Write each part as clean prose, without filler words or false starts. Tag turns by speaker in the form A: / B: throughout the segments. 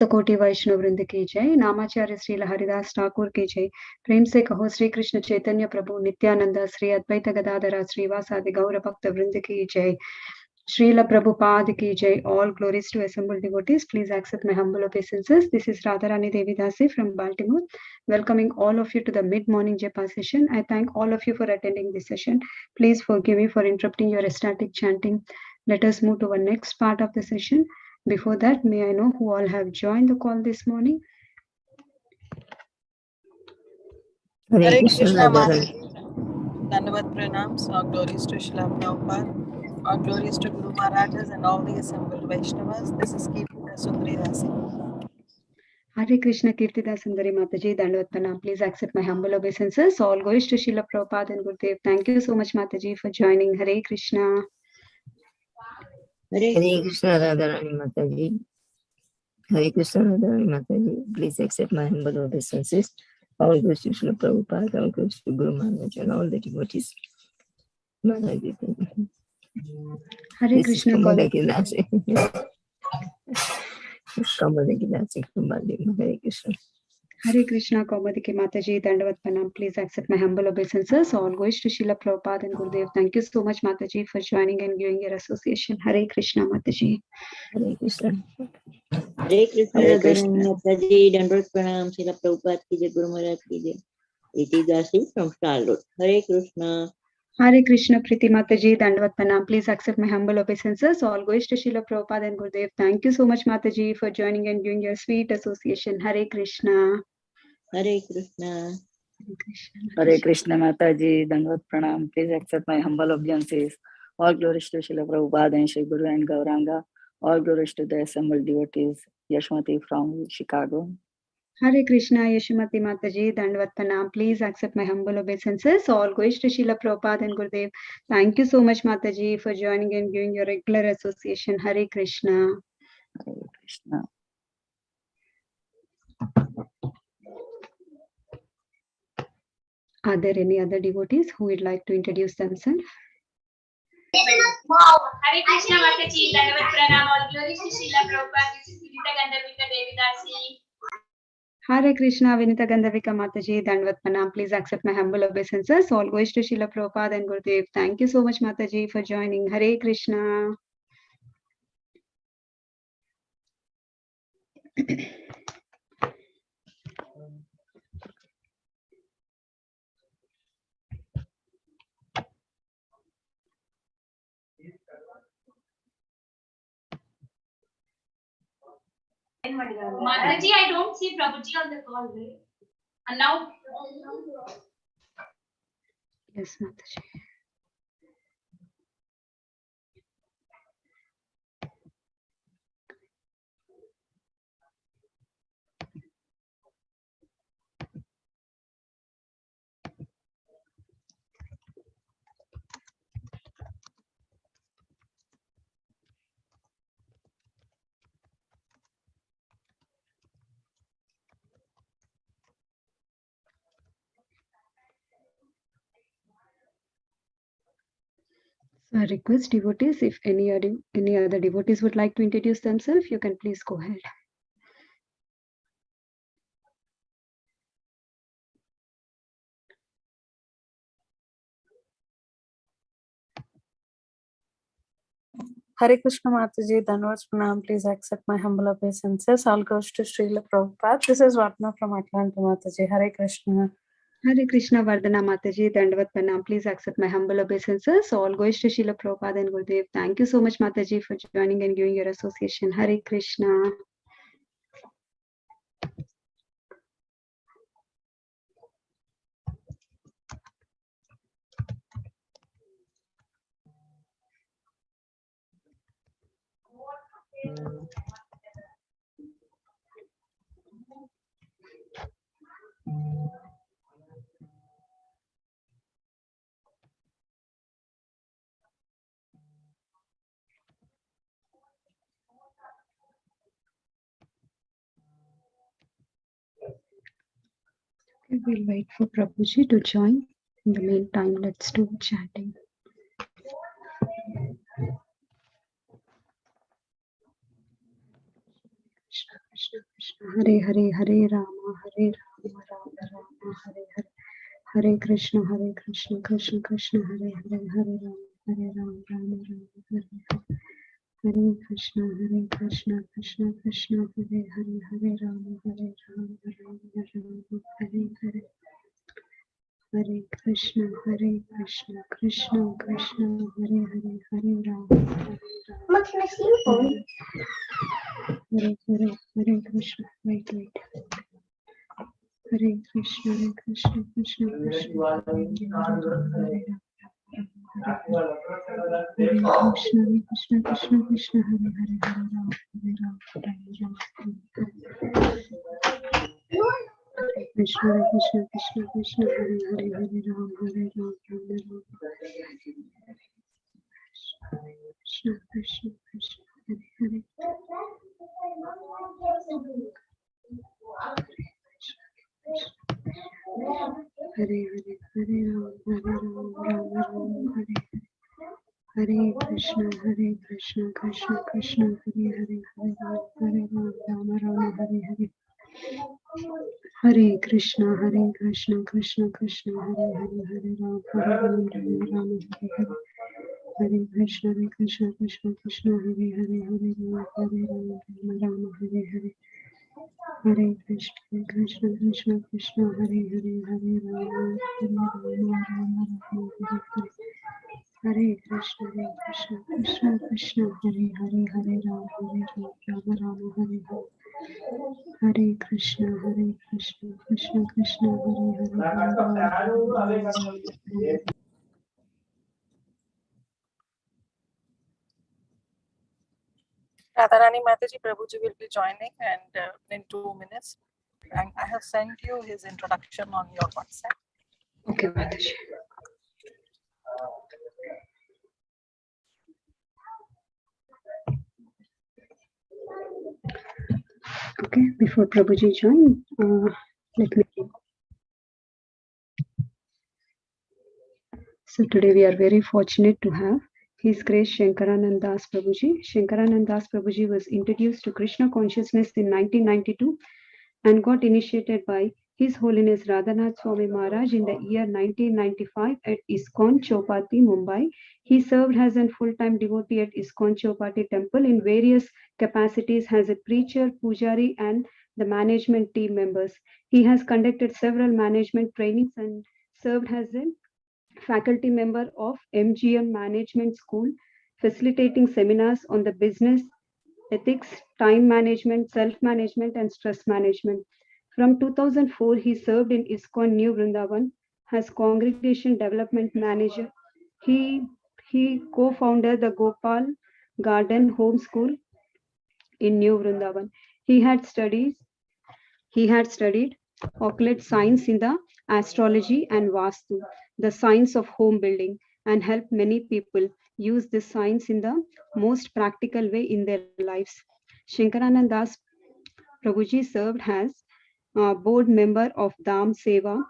A: कोटि वैष्णव वृंद की जय। नामाचार्य श्री हरिदास ठाकुर की जय। प्रेम से कहो श्री कृष्ण चैतन्य प्रभु नित्यानंद श्री अद्वैत गदाधर श्रीवासादि गौर भक्त वृंद की जय। Srila Prabhupada ki jai. All glories to assembled devotees. Please accept my humble obeisances. This is Radharani Devidasi from Baltimore, welcoming all of you to the mid-morning Japa session. I thank all of you for attending this session. Please forgive me for interrupting your ecstatic chanting. Let us move to our next part of the session. Before that, may I know who all have joined the call this morning?
B: Hare Krishna Mataji. Dandavat pranams. All glories to Srila Prabhupada. All glories to Guru Maharajas and all the assembled Vaishnavas. This is Kirtida Sundari Dasi.
A: Hare Krishna Kirtida Sundari Mataji. Dandavat pranam. Please accept my humble obeisances. All glories to Srila Prabhupada and Gurudev. Thank you so much, Mataji, for joining. Hare Krishna.
C: Hare Krishna Radharani Mataji. Hare Krishna Radharani Mataji. Please accept my humble obeisances. All glories to Srila Prabhupada, all glories to Guru Maharaj and all the devotees. Mataji.
A: Hare Krishna.
C: Kamala ki Dasi. Kamala ki Dasi from Baltimore. Hare Krishna.
A: Hare Krishna, Kaumadiki Mataji, Dandavat Pranam. Please accept my humble obeisances. All goes to Srila Prabhupada and Gurudev. Thank you so much, Mataji, for joining and giving your association. Hare Krishna, Mataji.
C: Hare Krishna.
D: Hare Krishna Radharani Mataji, Dandavat Pranam, Srila Prabhupada ki jai, Guru Maharaj ki jai. Iti Dasi from Charlotte. Hare Krishna.
A: Hare Krishna, Priti Mataji, Dandavat Pranam. Please accept my humble obeisances. All goes to Srila Prabhupada and Gurudev. Thank you so much, Mataji, for joining and giving your sweet association. Hare Krishna.
D: Hare Krishna.
E: Hare Krishna Mataji, Dandavat Pranam. Please accept my humble obeisances. All glories to Srila Prabhupada and Shri Guru and Gauranga. All glories to the assembled devotees. Yashmati from Chicago.
A: Hare Krishna, Yashmati Mataji, Dandavat Pranam. Please accept my humble obeisances. All goes to Srila Prabhupada and Gurudev. Thank you so much, Mataji, for joining and giving your regular association. Hare Krishna.
E: Hare Krishna.
A: Are there any other devotees who would like to introduce themselves?
F: Hare Krishna Mataji, Dandavat Pranam. All glories to Srila Prabhupada. This is Vinita Gandharvika Devidasi.
A: Hare Krishna, Vinita Gandhavika Mataji, Dandavat Pranam. Please accept my humble obeisances. All goes to Srila Prabhupada and Gurudev. Thank you so much, Mataji, for joining. Hare Krishna.
F: Mataji, I don't see Prabhuji on the call, right? And now.
A: Yes, Mataji. So I request devotees, if any other devotees would like to introduce themselves, you can please go ahead.
G: Hare Krishna Mataji, Dandavat Pranam. Please accept my humble obeisances. All goes to Srila Prabhupada. This is Vatna from Atlanta, Mataji. Hare Krishna.
A: Hare Krishna, Vardhana Mataji, Dandavat Pranam. Please accept my humble obeisances. All goes to Srila Prabhupada and Gurudev. Thank you so much, Mataji, for joining and giving your association. Hare Krishna. Okay, we'll wait for Prabhuji to join. In the meantime, let's do chanting. Krishna, Krishna. Krishna Krishna Hare Hare Hare Rama Rama Rama Hare Hare Hare Krishna Krishna Krishna Hare Hare Hare Rama Rama Hare Hare Hare Krishna Krishna Krishna Hare Hare Hare Rama Rama Hare Hare Hare Krishna Krishna Krishna Hare Hare Hare Rama Hare Krishna. Wait. Hare Krishna Krishna Krishna Hare Hare Krishna Krishna Hare Hare Rama Krishna Krishna Hare Hare Ram Krishna Krishna Hare Hare Hare Ram Hare Hare Krishna Krishna Hare Hare Ram Hare Hare Hare Krishna Krishna Hare Hare Ram Ram Hare Hare Hare Krishna Krishna Hare Hare Ram Ram Hare Hare Hare Krishna Krishna Hare Hare Ram Hare Krishna Krishna Hare Hare Ram Ram Hare Hare Hare Krishna Krishna Hare Hare
B: Radharani Mataji, Prabhuji will be joining and in 2 minutes. And I have sent you his introduction on your WhatsApp.
A: Okay, Mataji. Okay, before Prabhuji join, let me. So today we are very fortunate to have His Grace Shankaranand Das Prabhuji. Shankaranand Das Prabhuji was introduced to Krishna consciousness in 1992 and got initiated by His Holiness Radhanath Swami Maharaj in the year 1995 at ISKCON Chowpatty, Mumbai. He served as a full-time devotee at ISKCON Chowpatty Temple in various capacities as a preacher, pujari, and the management team members. He has conducted several management trainings and served as a faculty member of MGM Management School, facilitating seminars on the business, ethics, time management, self-management, and stress management. From 2004, he served in ISKCON New Vrindavan as Congregation Development Manager. He co-founded the Gopal Garden Home School in New Vrindavan. He had studied occult science in the astrology and Vastu, the science of home building, and helped many people use this science in the most practical way in their lives. Shankaranand Das Prabhuji served as board member of Dham Seva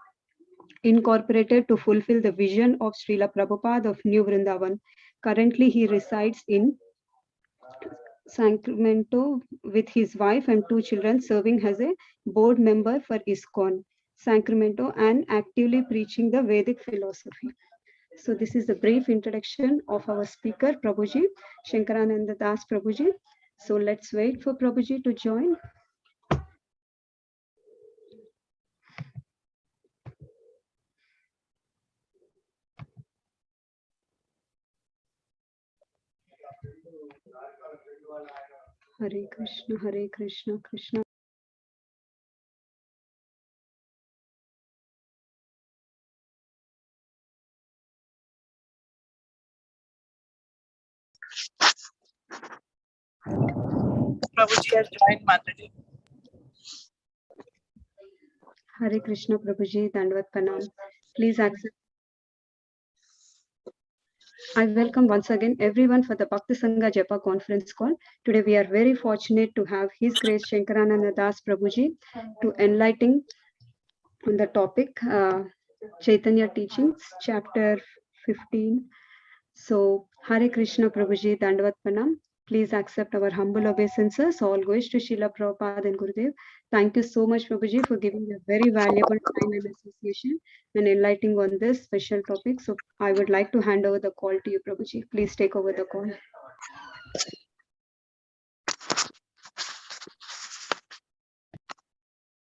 A: Incorporated to fulfill the vision of Srila Prabhupada of New Vrindavan. Currently, he resides in Sacramento with his wife and 2 children, serving as a board member for ISKCON Sacramento and actively preaching the Vedic philosophy. So this is the brief introduction of our speaker, Prabhuji, Shankarananda Das Prabhuji. So let's wait for Prabhuji to join. Hare Krishna, Krishna.
B: Prabhuji has joined Mataji.
A: Hare Krishna, Prabhuji, Dandvat Pranam. Please accept. I welcome once again everyone for the Bhakti Sangha Japa conference call. Today we are very fortunate to have His Grace Shankarananda Das Prabhuji to enlighten on the topic Caitanya teachings, chapter 15. So Hare Krishna, Prabhuji, Dandvat Pranam. Please accept our humble obeisances. All goes to Srila Prabhupada and Gurudev. Thank you so much, Prabhuji, for giving a very valuable time and association and enlightening on this special topic. So I would like to hand over the call to you, Prabhuji. Please take over the call.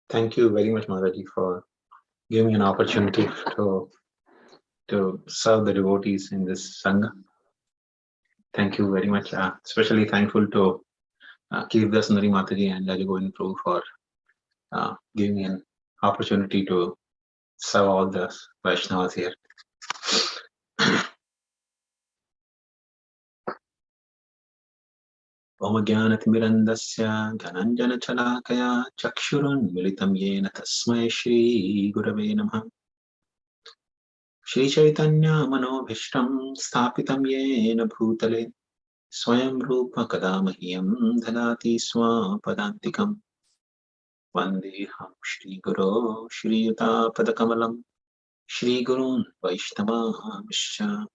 H: Thank you very much, Mataji, for giving me an opportunity to serve the devotees in this Sangha. Thank you very much. Especially thankful to Kirda Sundari Mataji and Raja Govind Prabhu for giving me an opportunity to serve all the Vaishnavas here. Om Jnanatimirandasya Dhananjana Chalakaya Chakshurun Militam Yena Tasmai Shri Gurave Namaha. Shri Caitanya Manobhishtam Sthapitam Yena Bhutale Swayam Rupa Kadamahyam Dhanati Swapadantikam Vandeham Shri Guru Shri Yuta Padakamalam Shri Gurun Vaishnavamscha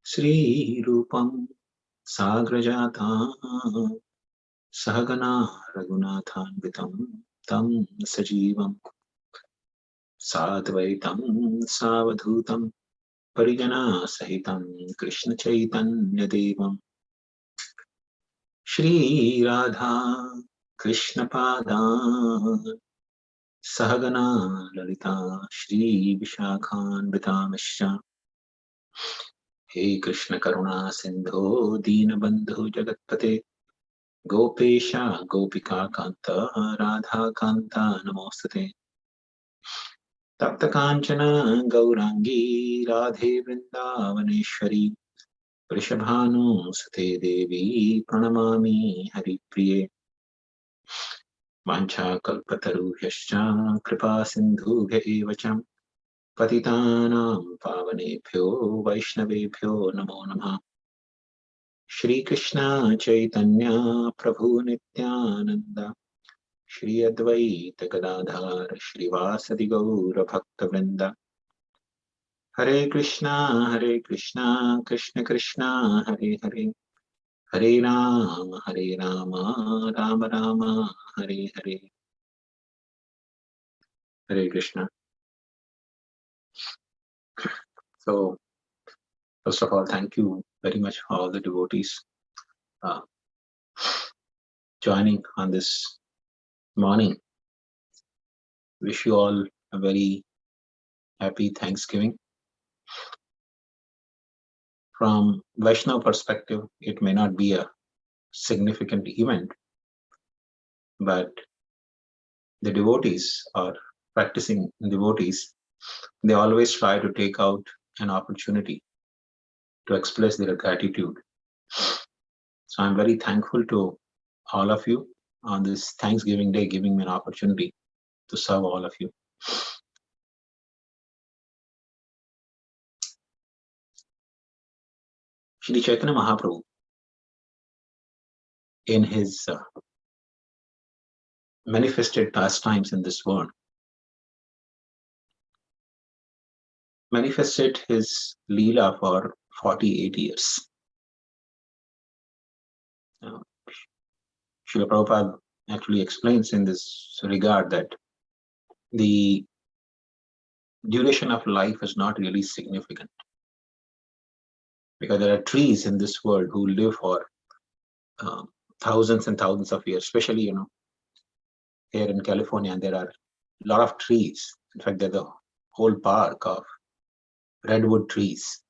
H: Shri Rupam Sagrajata Sahagana Raghunathanvitam Tam Sajivam Sadvaitam Savadhutam Parijana Sahitam Krishna Chaitanya Devam Shri Radha Krishna Pada Sahagana Lalita Shri Vishakhan Vitamishya He Krishna Karuna Sindho Deenabandhu Jagatpate Gopesha Gopika Kanta Radha Kanta Namostate Tapta Kanchana Gaurangi Radhe Vrindavaneshwari Vrishabhanu Sate Devi Pranamami Hari Priye Vancha Kalpataruhyascha Kripa Sindhubhya Evacham Patitanam Pavanebhyo Vaishnavebhyo Namo Namah Shri Krishna Chaitanya Prabhu Nityananda Shri Advaita Gadadhar Shri Vasadi Gaura Bhakta Vrinda Hare Krishna Krishna Krishna Hare Hare Hare Rama Rama Rama Hare Hare Hare Krishna. So first of all, thank you very much for all the devotees joining on this morning. Wish you all a very happy Thanksgiving. From Vaishnava perspective, it may not be a significant event, but the devotees or practicing devotees, they always try to take out an opportunity to express their gratitude. So I'm very thankful to all of you on this Thanksgiving Day, giving me an opportunity to serve all of you. Shri Chaitanya Mahaprabhu, in his manifested pastimes in this world, manifested his Leela for 48 years. Srila Prabhupada actually explains in this regard that the duration of life is not really significant, because there are trees in this world who live for thousands and thousands of years, especially, here in California, and there are a lot of trees. In fact, there's a whole park of redwood trees.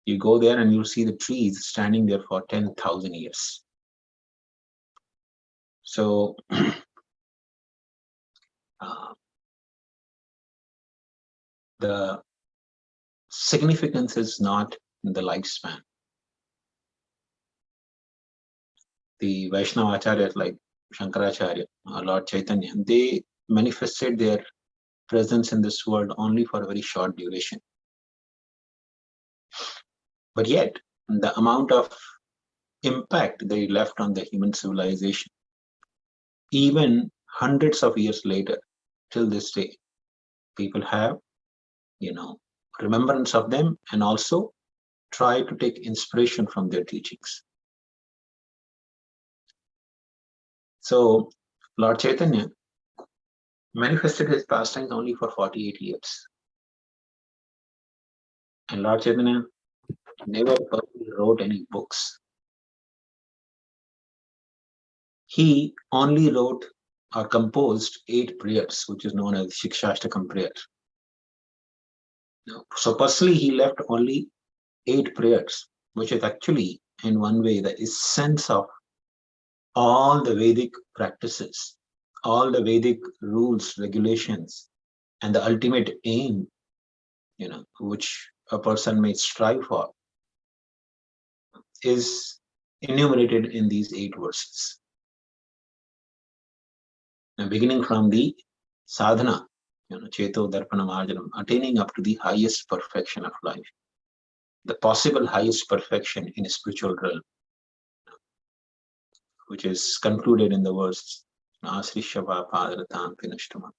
H: You go there and you'll see the trees standing there for 10,000 years. So the significance is not in the lifespan. The Vaishnava Acharyas like Shankaracharya or Lord Chaitanya, they manifested their presence in this world only for a very short duration. But yet, the amount of impact they left on the human civilization, even hundreds of years later, till this day, people have, remembrance of them and also try to take inspiration from their teachings. So Lord Chaitanya manifested his pastimes only for 48 years. And Lord Chaitanya never wrote any books. He only wrote or composed 8 prayers, which is known as Shikshashtakam prayer. So personally, he left only 8 prayers, which is actually, in one way, the essence of all the Vedic practices, all the Vedic rules, regulations, and the ultimate aim, which a person may strive for, is enumerated in these 8 verses. Now, beginning from the sadhana, Cheto Darpana Marjanam, attaining up to the highest perfection of life, the possible highest perfection in a spiritual realm, which is concluded in the verse Asrishava Padaratam Pinashtama.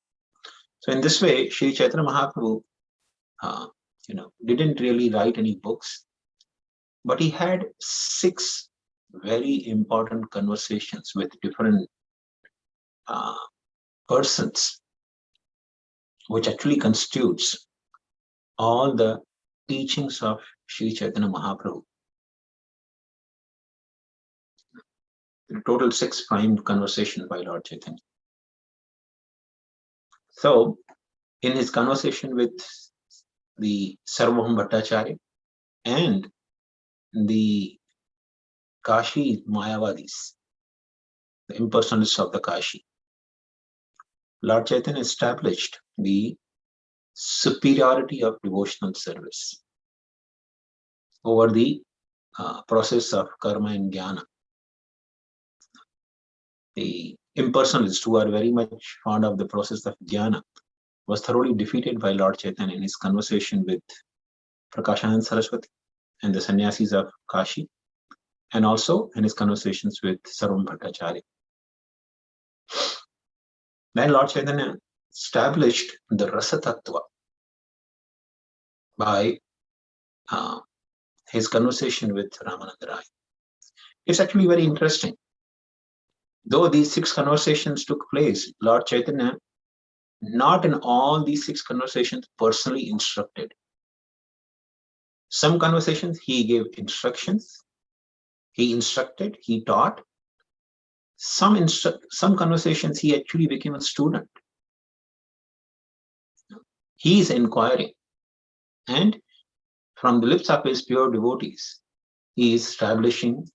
H: So in this way, Sri Chaitanya Mahaprabhu, didn't really write any books, but he had 6 very important conversations with different persons, which actually constitutes all the teachings of Sri Chaitanya Mahaprabhu. In total 6 prime conversations by Lord Chaitanya. So, in his conversation with the Sarvabhauma Bhattacharya and the Kashi Mayavadis, the impersonalists of the Kashi, Lord Chaitanya established the superiority of devotional service over the process of karma and jnana. The impersonalists, who are very much fond of the process of jnana, was thoroughly defeated by Lord Chaitanya in his conversation with Prakashanand Saraswati and the sannyasis of Kashi, and also in his conversations with Sarvabhauma Bhattacharya. Then Lord Chaitanya established the Rasa Tattva by his conversation with Ramananda Rai. It's actually very interesting. Though these 6 conversations took place, Lord Chaitanya, not in all these 6 conversations, personally instructed. Some conversations he gave instructions, he instructed, he taught. Some conversations he actually became a student. He is inquiring, and from the lips of his pure devotees, he is establishing,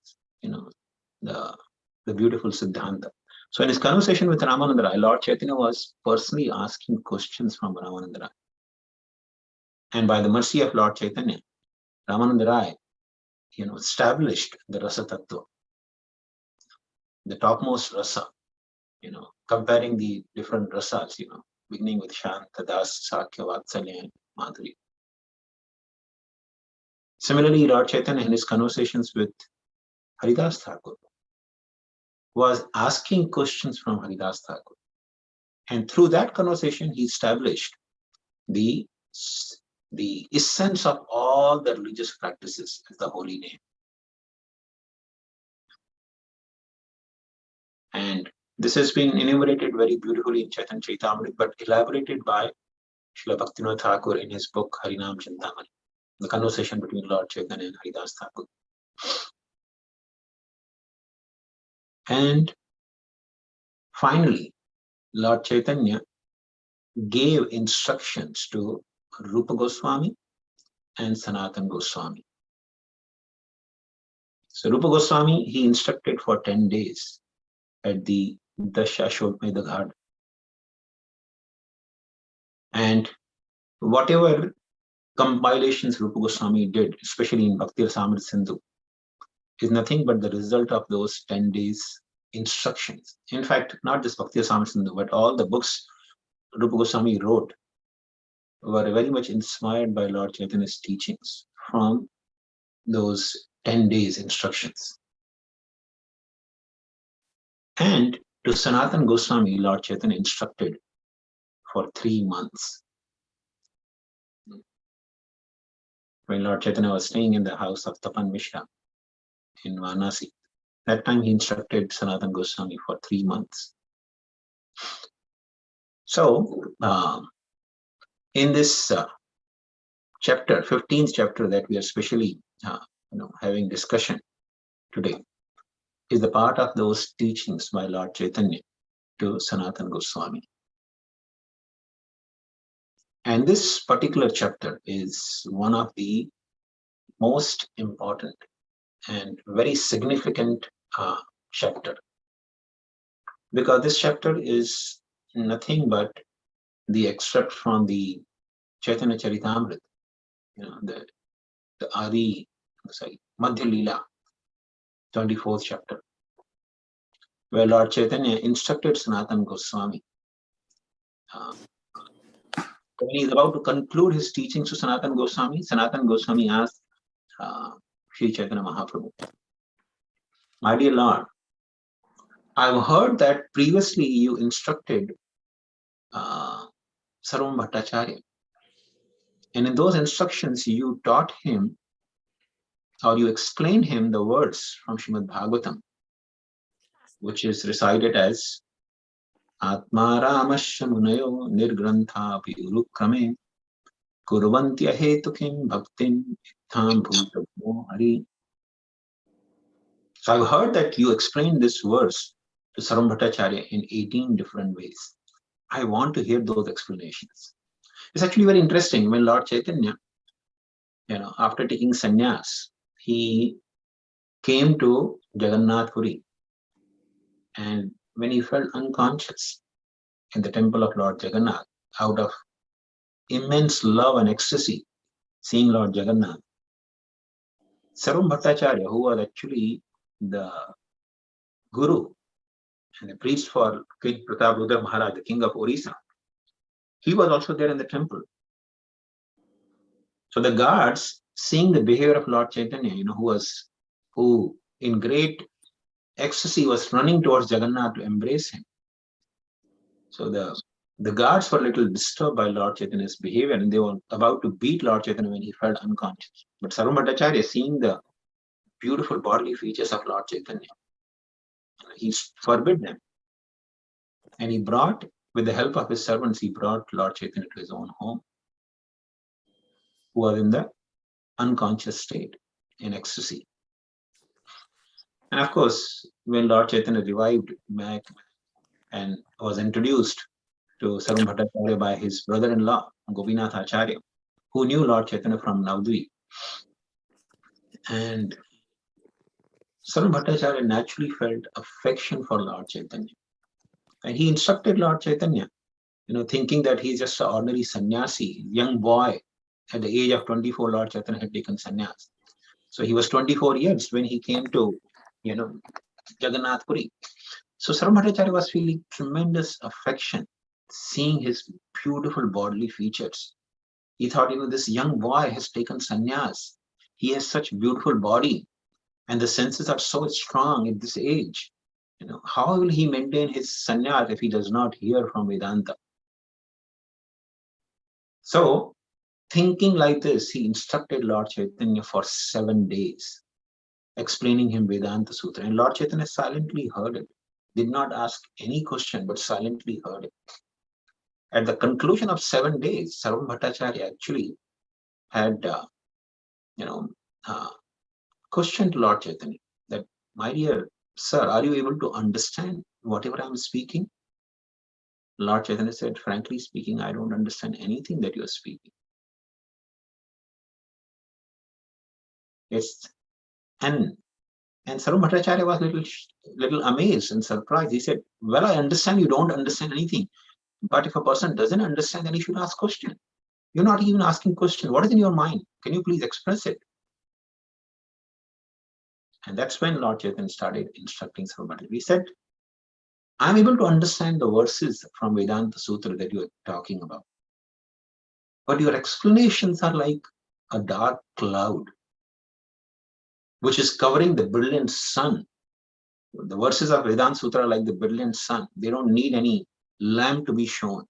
H: the beautiful Siddhanta. So in his conversation with Ramananda Rai, Lord Chaitanya was personally asking questions from Ramananda Rai. And by the mercy of Lord Chaitanya, Ramananda Rai, established the Rasa Tattva, the topmost rasa, comparing the different rasas, beginning with Shanta, Das, Sakya, Vatsalya, and Madhuri. Similarly, Lord Chaitanya, in his conversations with Haridas Thakur, was asking questions from Haridas Thakur. And through that conversation, he established the essence of all the religious practices as the holy name. And this has been enumerated very beautifully in Chaitanya Chaitamrita, but elaborated by Srila Bhaktivinoda Thakur in his book Harinam Chintamani, the conversation between Lord Chaitanya and Haridas Thakur. And finally, Lord Chaitanya gave instructions to Rupa Goswami and Sanatana Goswami. So Rupa Goswami, he instructed for 10 days at the Dashashwamedha Ghat. And whatever compilations Rupa Goswami did, especially in Bhakti Rasamrita Sindhu, is nothing but the result of those 10 days instructions. In fact, not just Bhakti Rasamrita Sindhu, but all the books Rupa Goswami wrote were very much inspired by Lord Chaitanya's teachings from those 10 days instructions. And to Sanatana Goswami, Lord Chaitanya instructed for 3 months. when Lord Chaitanya was staying in the house of Tapan Mishra in Varanasi. That time he instructed Sanatana Goswami for 3 months. So, in this chapter, 15th chapter that we are specially having discussion today, is the part of those teachings by Lord Chaitanya to Sanatana Goswami. And this particular chapter is one of the most important and very significant chapter, because this chapter is nothing but the extract from the Chaitanya Charitamrita, the Adi, Madhya Leela, 24th chapter, where Lord Chaitanya instructed Sanatana Goswami. When he is about to conclude his teachings to Sanatana Goswami asked Sri Chaitanya Mahaprabhu, "My dear Lord, I've heard that previously you instructed Sarvam Bhattacharya, and in those instructions you taught him, or you explained him the words from Srimad Bhagavatam, which is recited as Atma Ramasya Munayo Nirgrantha Pi Urukrame Kurvantya Hetukim Bhaktim Itham Bhutamo Hari." So I've heard that you explained this verse to Sarvam Bhattacharya in 18 different ways. I want to hear those explanations. It's actually very interesting. When Lord Chaitanya, after taking sannyas, he came to Jagannath Puri, and when he felt unconscious in the temple of Lord Jagannath, out of immense love and ecstasy, seeing Lord Jagannath, Sarvam Bhattacharya, who was actually the guru and the priest for King Prataprudra Maharaj, the king of Orissa, he was also there in the temple. So the guards, seeing the behavior of Lord Chaitanya, who in great ecstasy was running towards Jagannath to embrace him. So the guards were a little disturbed by Lord Chaitanya's behavior, and they were about to beat Lord Chaitanya when he felt unconscious. But Sarvam Bhattacharya, seeing the beautiful bodily features of Lord Chaitanya, he forbid them. And he brought, with the help of his servants, he brought Lord Chaitanya to his own home, who was in the unconscious state, in ecstasy. And of course, when Lord Chaitanya revived back and was introduced to Sarvam Bhattacharya by his brother-in-law, Gopinath Acharya, who knew Lord Chaitanya from Navadvip. And Sarvam Bhattacharya naturally felt affection for Lord Chaitanya. And he instructed Lord Chaitanya, thinking that he's just an ordinary sannyasi, young boy. At the age of 24, Lord Chaitanya had taken sannyas. So he was 24 years when he came to, Jagannath Puri. So Sarvam Bhattacharya was feeling tremendous affection, seeing his beautiful bodily features. He thought, this young boy has taken sannyas. He has such beautiful body, and the senses are so strong at this age. How will he maintain his sannyas if he does not hear from Vedanta? So, thinking like this, he instructed Lord Chaitanya for 7 days, explaining him Vedanta Sutra. And Lord Chaitanya silently heard it, did not ask any question, but silently heard it. At the conclusion of 7 days, Sarvam Bhattacharya actually had, questioned Lord Chaitanya that, "My dear sir, are you able to understand whatever I'm speaking?" Lord Chaitanya said, "Frankly speaking, I don't understand anything that you're speaking." And Sarvam Bhattacharya was little amazed and surprised. He said, "Well, I understand you don't understand anything, but if a person doesn't understand, then he should ask question. You're not even asking question. What is in your mind? Can you please express it?" And that's when Lord Chaitanya started instructing Sarvam Bhattacharya. He said, "I'm able to understand the verses from Vedanta Sutra that you are talking about, but your explanations are like a dark cloud which is covering the brilliant sun. The verses of Vedanta Sutra are like the brilliant sun. They don't need any lamp to be shown.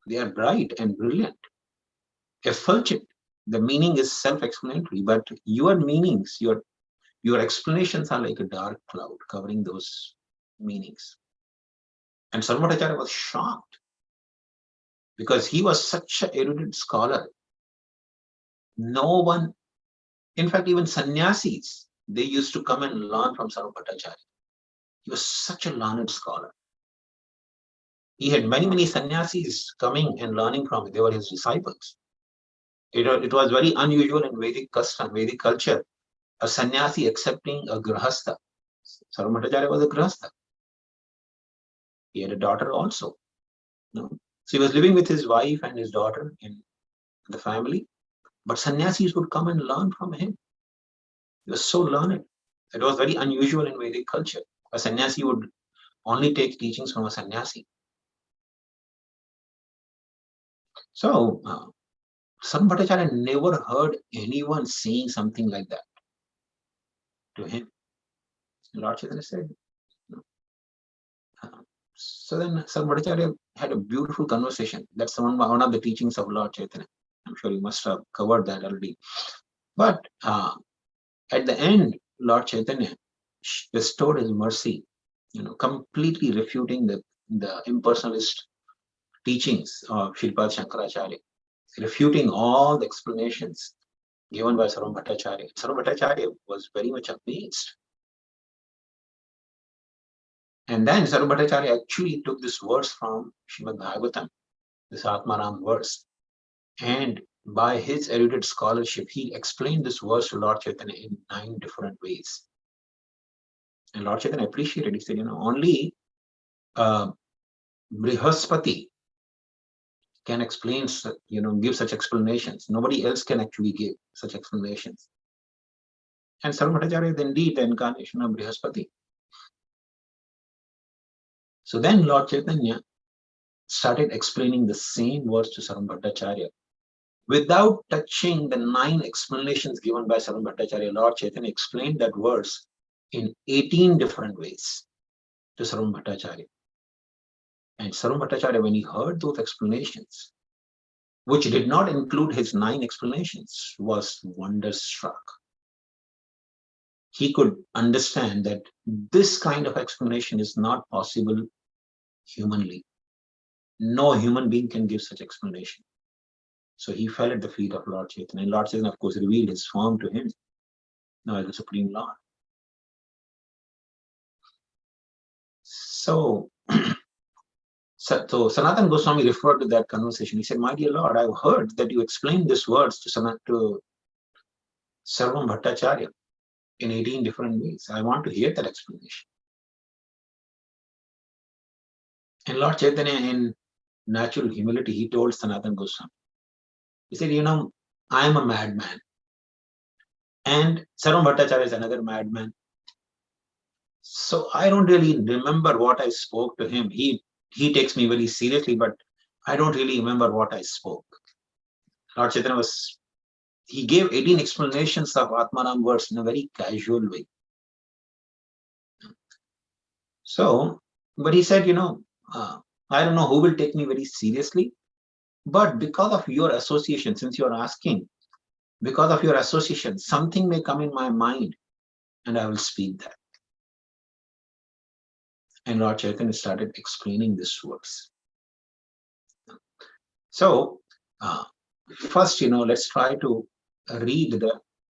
H: They are bright and brilliant, effulgent. The meaning is self-explanatory, but your meanings, your explanations are like a dark cloud covering those meanings. And Sarvabhattacharya was shocked because he was such an erudite scholar. No one, in fact, even sannyasis, they used to come and learn from Sarvabhattacharya. He was such a learned scholar. He had many sannyasis coming and learning from him. They were his disciples. It was very unusual in Vedic custom, Vedic culture, a sannyasi accepting a grahastha. Sarvabhattacharya was a grahastha. He had a daughter also. So he was living with his wife and his daughter in the family, but sannyasis would come and learn from him. He was so learned. It was very unusual in Vedic culture. A sannyasi would only take teachings from a sannyasi. So Sarvabhattacharya never heard anyone saying something like that to him. Lord Chaitanya said, no. So then Sarvabhattacharya had a beautiful conversation. That's one of the teachings of Lord Chaitanya. I'm sure you must have covered that already. But at the end, Lord Chaitanya bestowed his mercy, completely refuting the impersonalist teachings of Sripad Shankaracharya, refuting all the explanations given by Sarvabhattacharya. Sarvabhattacharya was very much amazed. And then Sarvabhattacharya actually took this verse from Srimad Bhagavatam, this Atmaram verse, and by his erudite scholarship, he explained this verse to Lord Chaitanya in 9 different ways. And Lord Chaitanya appreciated it. He said, only Brihaspati can explain, give such explanations. Nobody else can actually give such explanations. And Sarvabhattacharya is indeed the incarnation of Brihaspati. So then Lord Chaitanya started explaining the same verse to Sarvabhattacharya. Without touching the 9 explanations given by Sarvabhattacharya, Lord Chaitanya explained that verse in 18 different ways to Sarvabhattacharya. And Sarvabhattacharya, when he heard those explanations, which did not include his 9 explanations, was wonderstruck. He could understand that this kind of explanation is not possible humanly. No human being can give such explanation. So he fell at the feet of Lord Chaitanya. And Lord Chaitanya, of course, revealed his form to him, now as the Supreme Lord. So Sanatana Goswami referred to that conversation. He said, my dear Lord, I've heard that you explained this words to Sarvam Bhattacharya in 18 different ways. I want to hear that explanation. And Lord Chaitanya, in natural humility, he told Sanatana Goswami, he said, I am a madman. And Sarvam Bhattacharya is another madman. So I don't really remember what I spoke to him. He takes me very seriously, but I don't really remember what I spoke. Lord Chaitanya he gave 18 explanations of Atmanam verse in a very casual way. So, but he said, I don't know who will take me very seriously, but because of your association, since you're asking, because of your association, something may come in my mind and I will speak that. And Lord Chaitanya started explaining this verse. So, first, let's try to read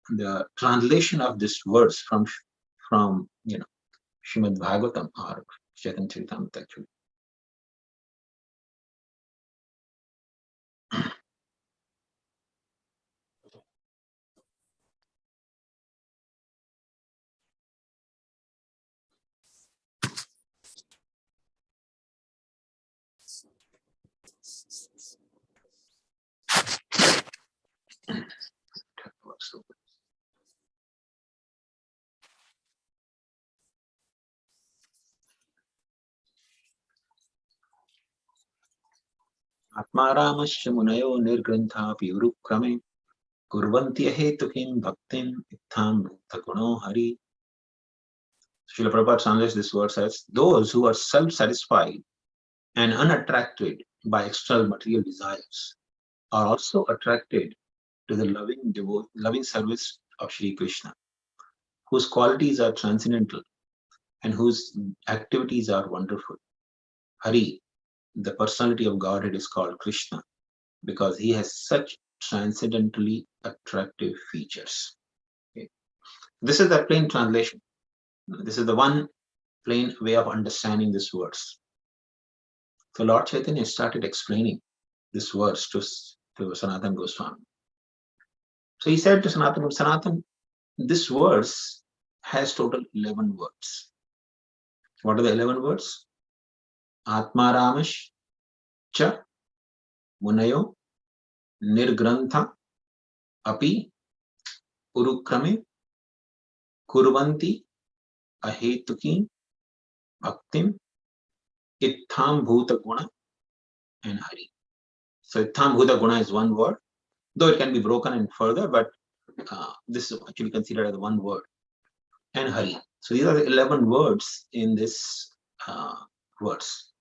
H: the translation of this verse from Srimad Bhagavatam or Chaitanya Charitamrita actually. Atmaramasya munayo nirgranthapi urukrame kurvanti ahetukim bhaktim ittham bhakta guno hari. Srila Prabhupada translates this verse as, those who are self-satisfied and unattracted by external material desires are also attracted to the loving service of Shri Krishna, whose qualities are transcendental and whose activities are wonderful. Hari, the personality of Godhead, is called Krishna because he has such transcendentally attractive features. Okay. This is the plain translation. This is the one plain way of understanding this verse. So Lord Chaitanya started explaining this verse to Sanatana Goswami. So he said to Sanatana, this verse has total 11 words. What are the 11 words? Atma Ramash Cha Munayo Nirgrantha Api Urukrame Kurvanti Ahetuki Bhaktim Itham Bhuta Guna and Hari. So Itham Bhuta Guna is one word, though it can be broken in further, but this is actually considered as one word. And Hari. So these are the 11 words in this verse.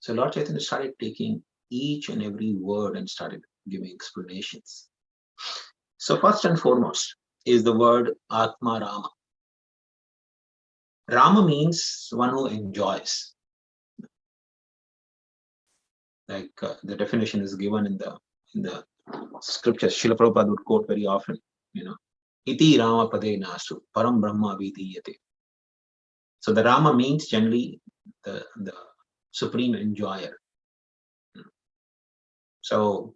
H: So Lord Chaitanya started taking each and every word and started giving explanations. So first and foremost is the word Atma Rama. Rama means one who enjoys. Like the definition is given in the scriptures. Srila Prabhupada would quote very often, Iti Rama Pade Nasu Param Brahma Vidiyate. So the Rama means generally the supreme enjoyer. So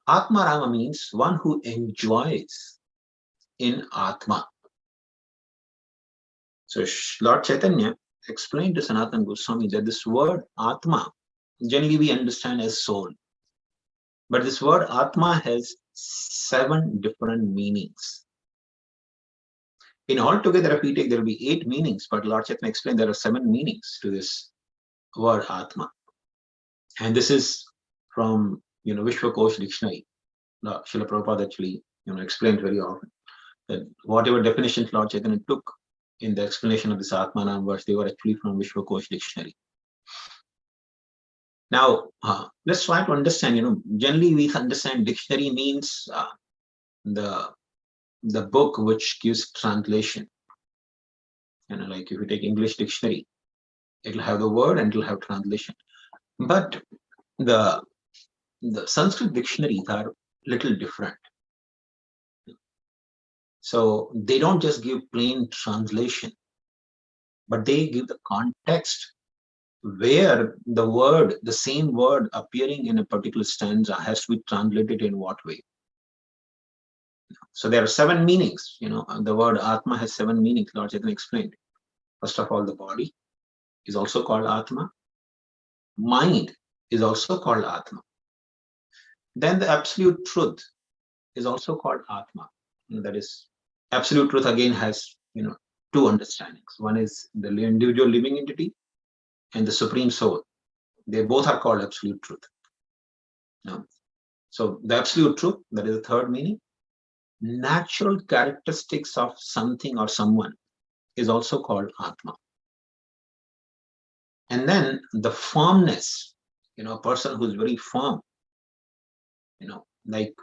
H: Atma Rama means one who enjoys in Atma. So Lord Chaitanya explained to Sanatana Goswami that this word Atma, generally we understand as soul. But this word Atma has 7 different meanings. In altogether, if we take, there will be 8 meanings, but Lord Chaitanya explained there are 7 meanings to this word Atma. And this is from, Vishwakosh Dictionary. Srila Prabhupada actually, explained very often that whatever definitions Lord Chaitanya took in the explanation of this Atma Nam verse, they were actually from Vishwakosh Dictionary. Now, let's try to understand, generally we understand dictionary means the book which gives translation. Like if you take English dictionary, it'll have the word and it'll have translation. But the Sanskrit dictionaries are little different. So they don't just give plain translation, but they give the context where the same word appearing in a particular stanza has to be translated in what way. So there are 7 meanings. The word Atma has 7 meanings. Lord Chaitanya explained. First of all, the body is also called Atma. Mind is also called Atma. Then the absolute truth is also called Atma. That is, absolute truth again has 2 understandings. One is the individual living entity and the supreme soul. They both are called absolute truth. So the absolute truth, that is the 3rd meaning. Natural characteristics of something or someone is also called Atma. And then the firmness, a person who is very firm, like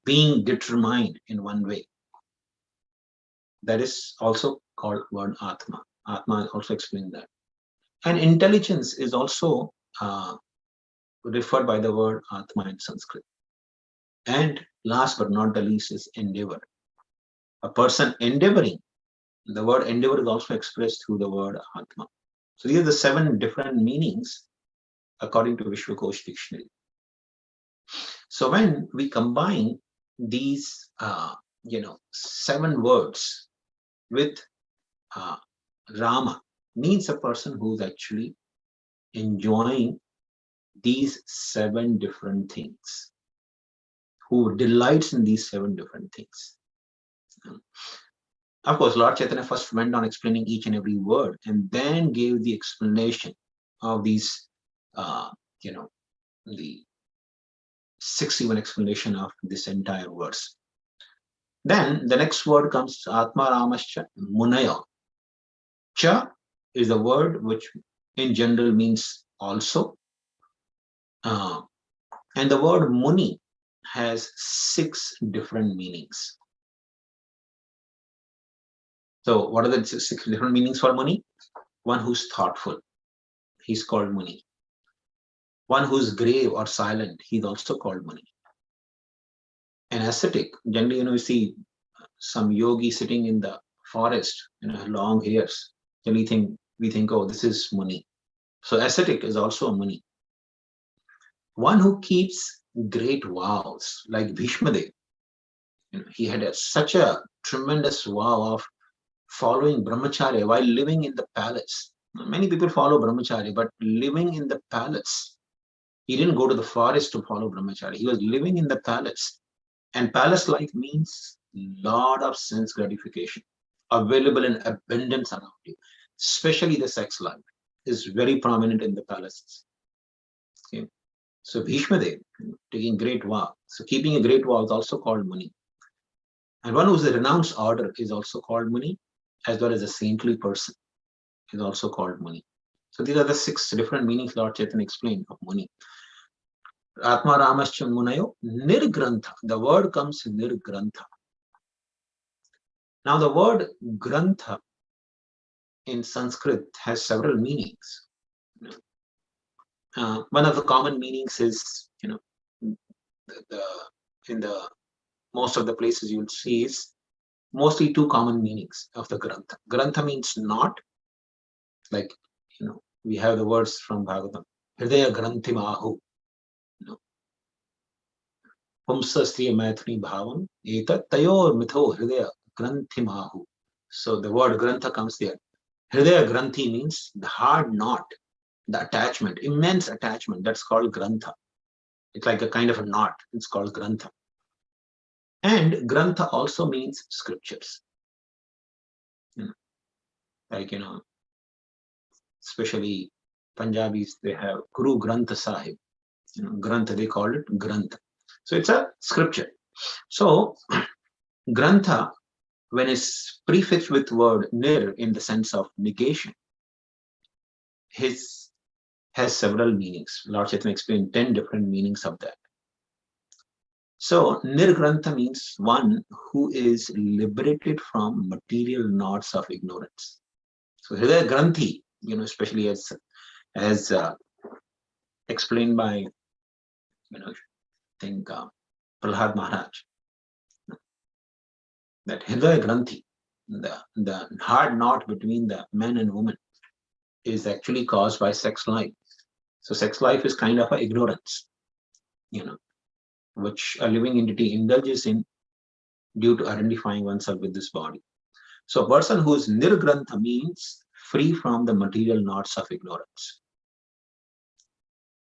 H: being determined in one way. That is also called word Atma. Atma also explained that. And intelligence is also referred by the word Atma in Sanskrit. And last but not the least is endeavor. A person endeavoring, the word endeavor is also expressed through the word Atma. So these are the 7 different meanings according to Vishwakosh Dictionary. So when we combine these 7 words with Rama, means a person who's actually enjoying these 7 different things, who delights in these 7 different things. Of course, Lord Chaitanya first went on explaining each and every word and then gave the explanation of these, the 61 explanation of this entire verse. Then the next word comes Atma Ramascha Munaya. Cha is a word which in general means also. And the word Muni has 6 different meanings. So what are the 6 different meanings for Muni? One who's thoughtful, he's called Muni. One who's grave or silent, he's also called Muni. An ascetic, generally, you see some yogi sitting in the forest, long hairs. Generally we think, oh, this is Muni. So ascetic is also a Muni. One who keeps great vows, like Bhishma Dev. He had such a tremendous vow of following brahmacharya while living in the palace. Many people follow brahmacharya, but living in the palace. He didn't go to the forest to follow brahmacharya. He was living in the palace. And palace life means lot of sense gratification available in abundance around you. Especially the sex life is very prominent in the palaces. Okay. So Bhishma Dev, taking great vow. So keeping a great vow is also called Muni. And one who's a renounced order is also called Muni, as well as a saintly person is also called Muni. So these are the 6 different meanings Lord Chaitanya explained of Muni. Atma Ramascha Munayo Nirgrantha. The word comes Nirgrantha. Now the word Grantha in Sanskrit has several meanings. One of the common meanings is, in the most of the places you will see is mostly 2 common meanings of the Grantha. Grantha means not, like, we have the words from Bhagavatam. Hridaya Granthi Mahu. Pumsastriya Maithuni Bhavam Etat Tayor Mitho Hridaya Granthi Mahu. So the word Grantha comes there. Hridaya Granthi means the hard knot, the attachment, immense attachment. That's called Grantha. It's like a kind of a knot. It's called Grantha. And Grantha also means scriptures. Like, especially Punjabis, they have Guru Granth Sahib. Grantha, they call it Grantha. So it's a scripture. So Grantha, when it's prefixed with word nir in the sense of negation, has several meanings. Lord Chaitanya explained 10 different meanings of that. So Nirgrantha means one who is liberated from material knots of ignorance. So Hridaya Granthi, especially as explained by, I think Prahlad Maharaj, that Hridaya Granthi, the hard knot between the man and woman, is actually caused by sex life. So sex life is kind of an ignorance, which a living entity indulges in due to identifying oneself with this body. So a person who is Nirgrantha means free from the material knots of ignorance.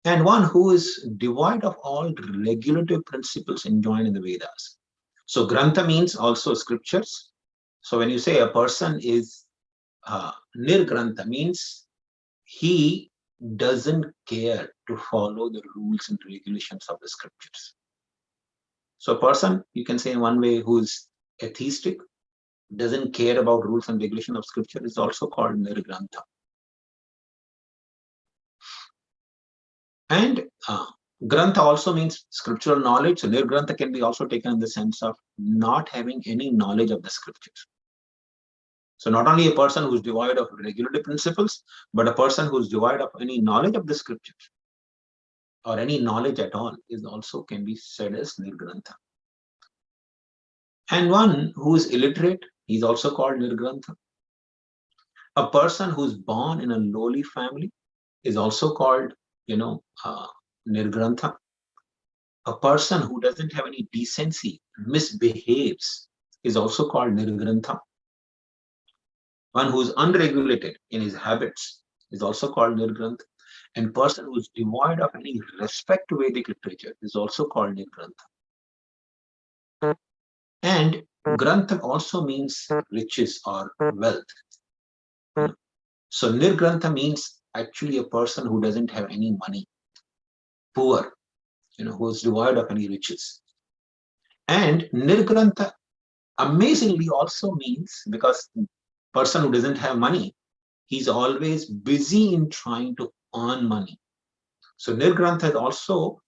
H: And one who is devoid of all regulative principles enjoined in the Vedas. So Grantha means also scriptures. So when you say a person is Nirgrantha, means he doesn't care to follow the rules and regulations of the scriptures. So a person, you can say in one way, who is atheistic, doesn't care about rules and regulations of scripture, is also called Nirgrantha. And Grantha also means scriptural knowledge. So Nirgrantha can be also taken in the sense of not having any knowledge of the scriptures. So not only a person who is devoid of regulative principles, but a person who is devoid of any knowledge of the scriptures or any knowledge at all is also can be said as Nirgrantha. And one who is illiterate, he is also called Nirgrantha. A person who is born in a lowly family is also called, Nirgrantha. A person who doesn't have any decency, misbehaves, is also called Nirgrantha. One who is unregulated in his habits is also called Nirgrantha. And person who is devoid of any respect to Vedic literature is also called Nirgrantha. And Grantha also means riches or wealth. So Nirgrantha means actually a person who doesn't have any money, poor, who is devoid of any riches. And Nirgrantha amazingly also means, because person who doesn't have money, he's always busy in trying to earn money. So Nirgrantha is also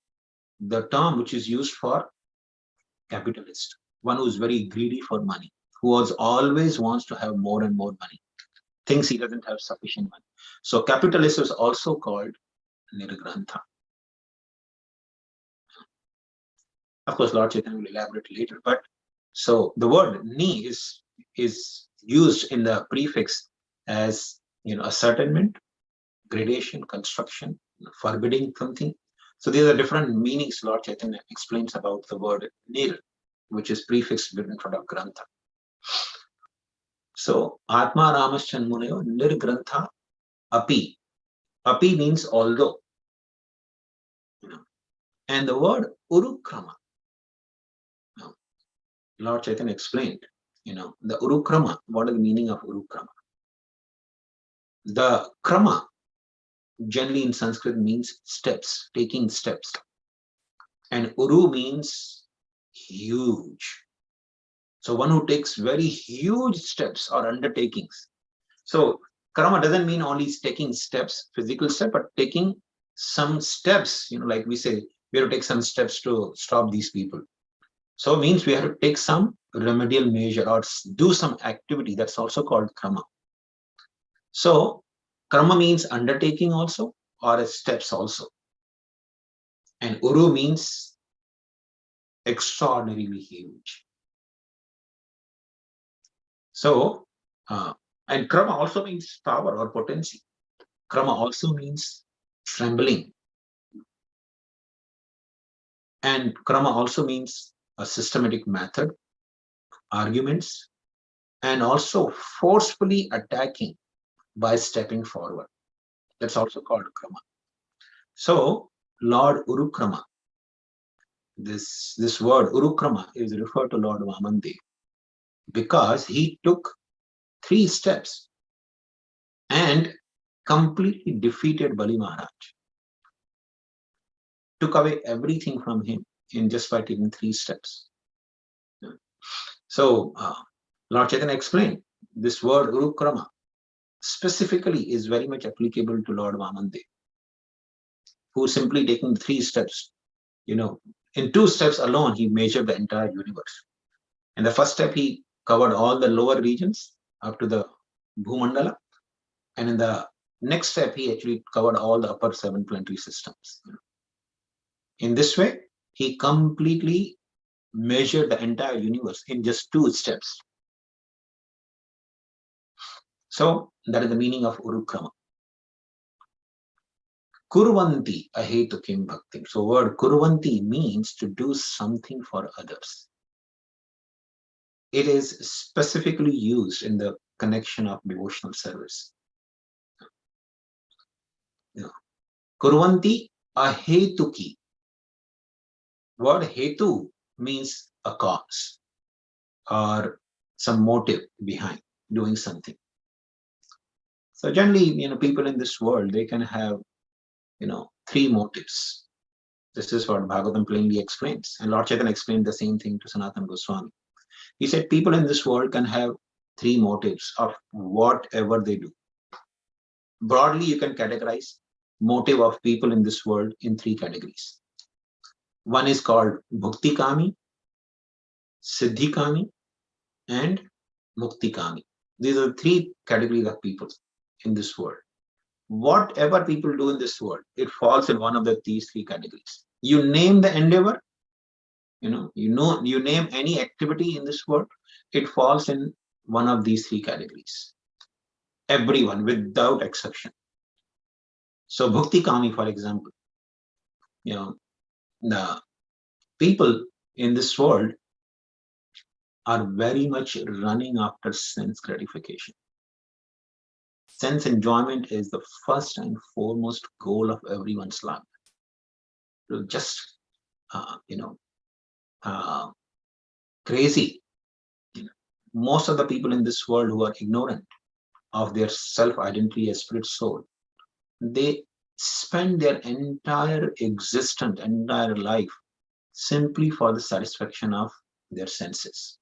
H: the term which is used for capitalist, one who is very greedy for money, who always wants to have more and more money, thinks he doesn't have sufficient money. So capitalist is also called Nirgrantha. Of course, Lord Chaitanya will elaborate later, but so the word ni is used in the prefix as ascertainment, gradation, construction, forbidding something. So these are different meanings Lord Chaitanya explains about the word nir, which is prefixed in front of grantha. So Atma Ramaschan Munayo Nirgrantha api. Api means although. And the word Urukrama, Lord Chaitanya explained, the Urukrama, what is the meaning of Urukrama? The krama generally in Sanskrit means steps, taking steps. And Uru means huge. So one who takes very huge steps or undertakings. So krama doesn't mean only taking steps, physical step, but taking some steps, like we say, we have to take some steps to stop these people. So it means we have to take some remedial measure or do some activity. That's also called krama. So krama means undertaking also, or steps also. And Uru means extraordinarily huge. So, and krama also means power or potency. Krama also means trembling. And krama also means a systematic method, arguments, and also forcefully attacking by stepping forward. That's also called krama. So, Lord Urukrama, this word Urukrama is referred to Lord Vamandev because he took 3 steps and completely defeated Bali Maharaj. Took away everything from him in just by taking 3 steps. So, Lord Chaitanya explained this word Urukrama specifically is very much applicable to Lord Vamandev, who simply taking 3 steps. In 2 steps alone, he measured the entire universe. In the first step, he covered all the lower regions up to the Bhumandala. And in the next step, he actually covered all the upper 7 planetary systems. In this way, he completely measured the entire universe in just 2 steps. So that is the meaning of Urukrama. Kurvanti ahetu kim bhakti. So word kurvanti means to do something for others. It is specifically used in the connection of devotional service. Kurvanti ahetuki. Word hetu means a cause or some motive behind doing something. So generally, people in this world, they can have, 3 motives. This is what Bhagavatam plainly explains. And Lord Chaitanya explained the same thing to Sanatana Goswami. He said people in this world can have 3 motives of whatever they do. Broadly, you can categorize motive of people in this world in 3 categories. One is called Bhuktikami, Siddhikami, and Muktikami. These are 3 categories of people in this world. Whatever people do in this world, it falls in one of these 3 categories. You name the endeavor, you name any activity in this world, it falls in one of these 3 categories. Everyone, without exception. So Bhuktikami, for example, the people in this world are very much running after sense gratification. Sense enjoyment is the first and foremost goal of everyone's life. So just, crazy. Most of the people in this world who are ignorant of their self-identity as spirit soul, they spend their entire existence, entire life simply for the satisfaction of their senses,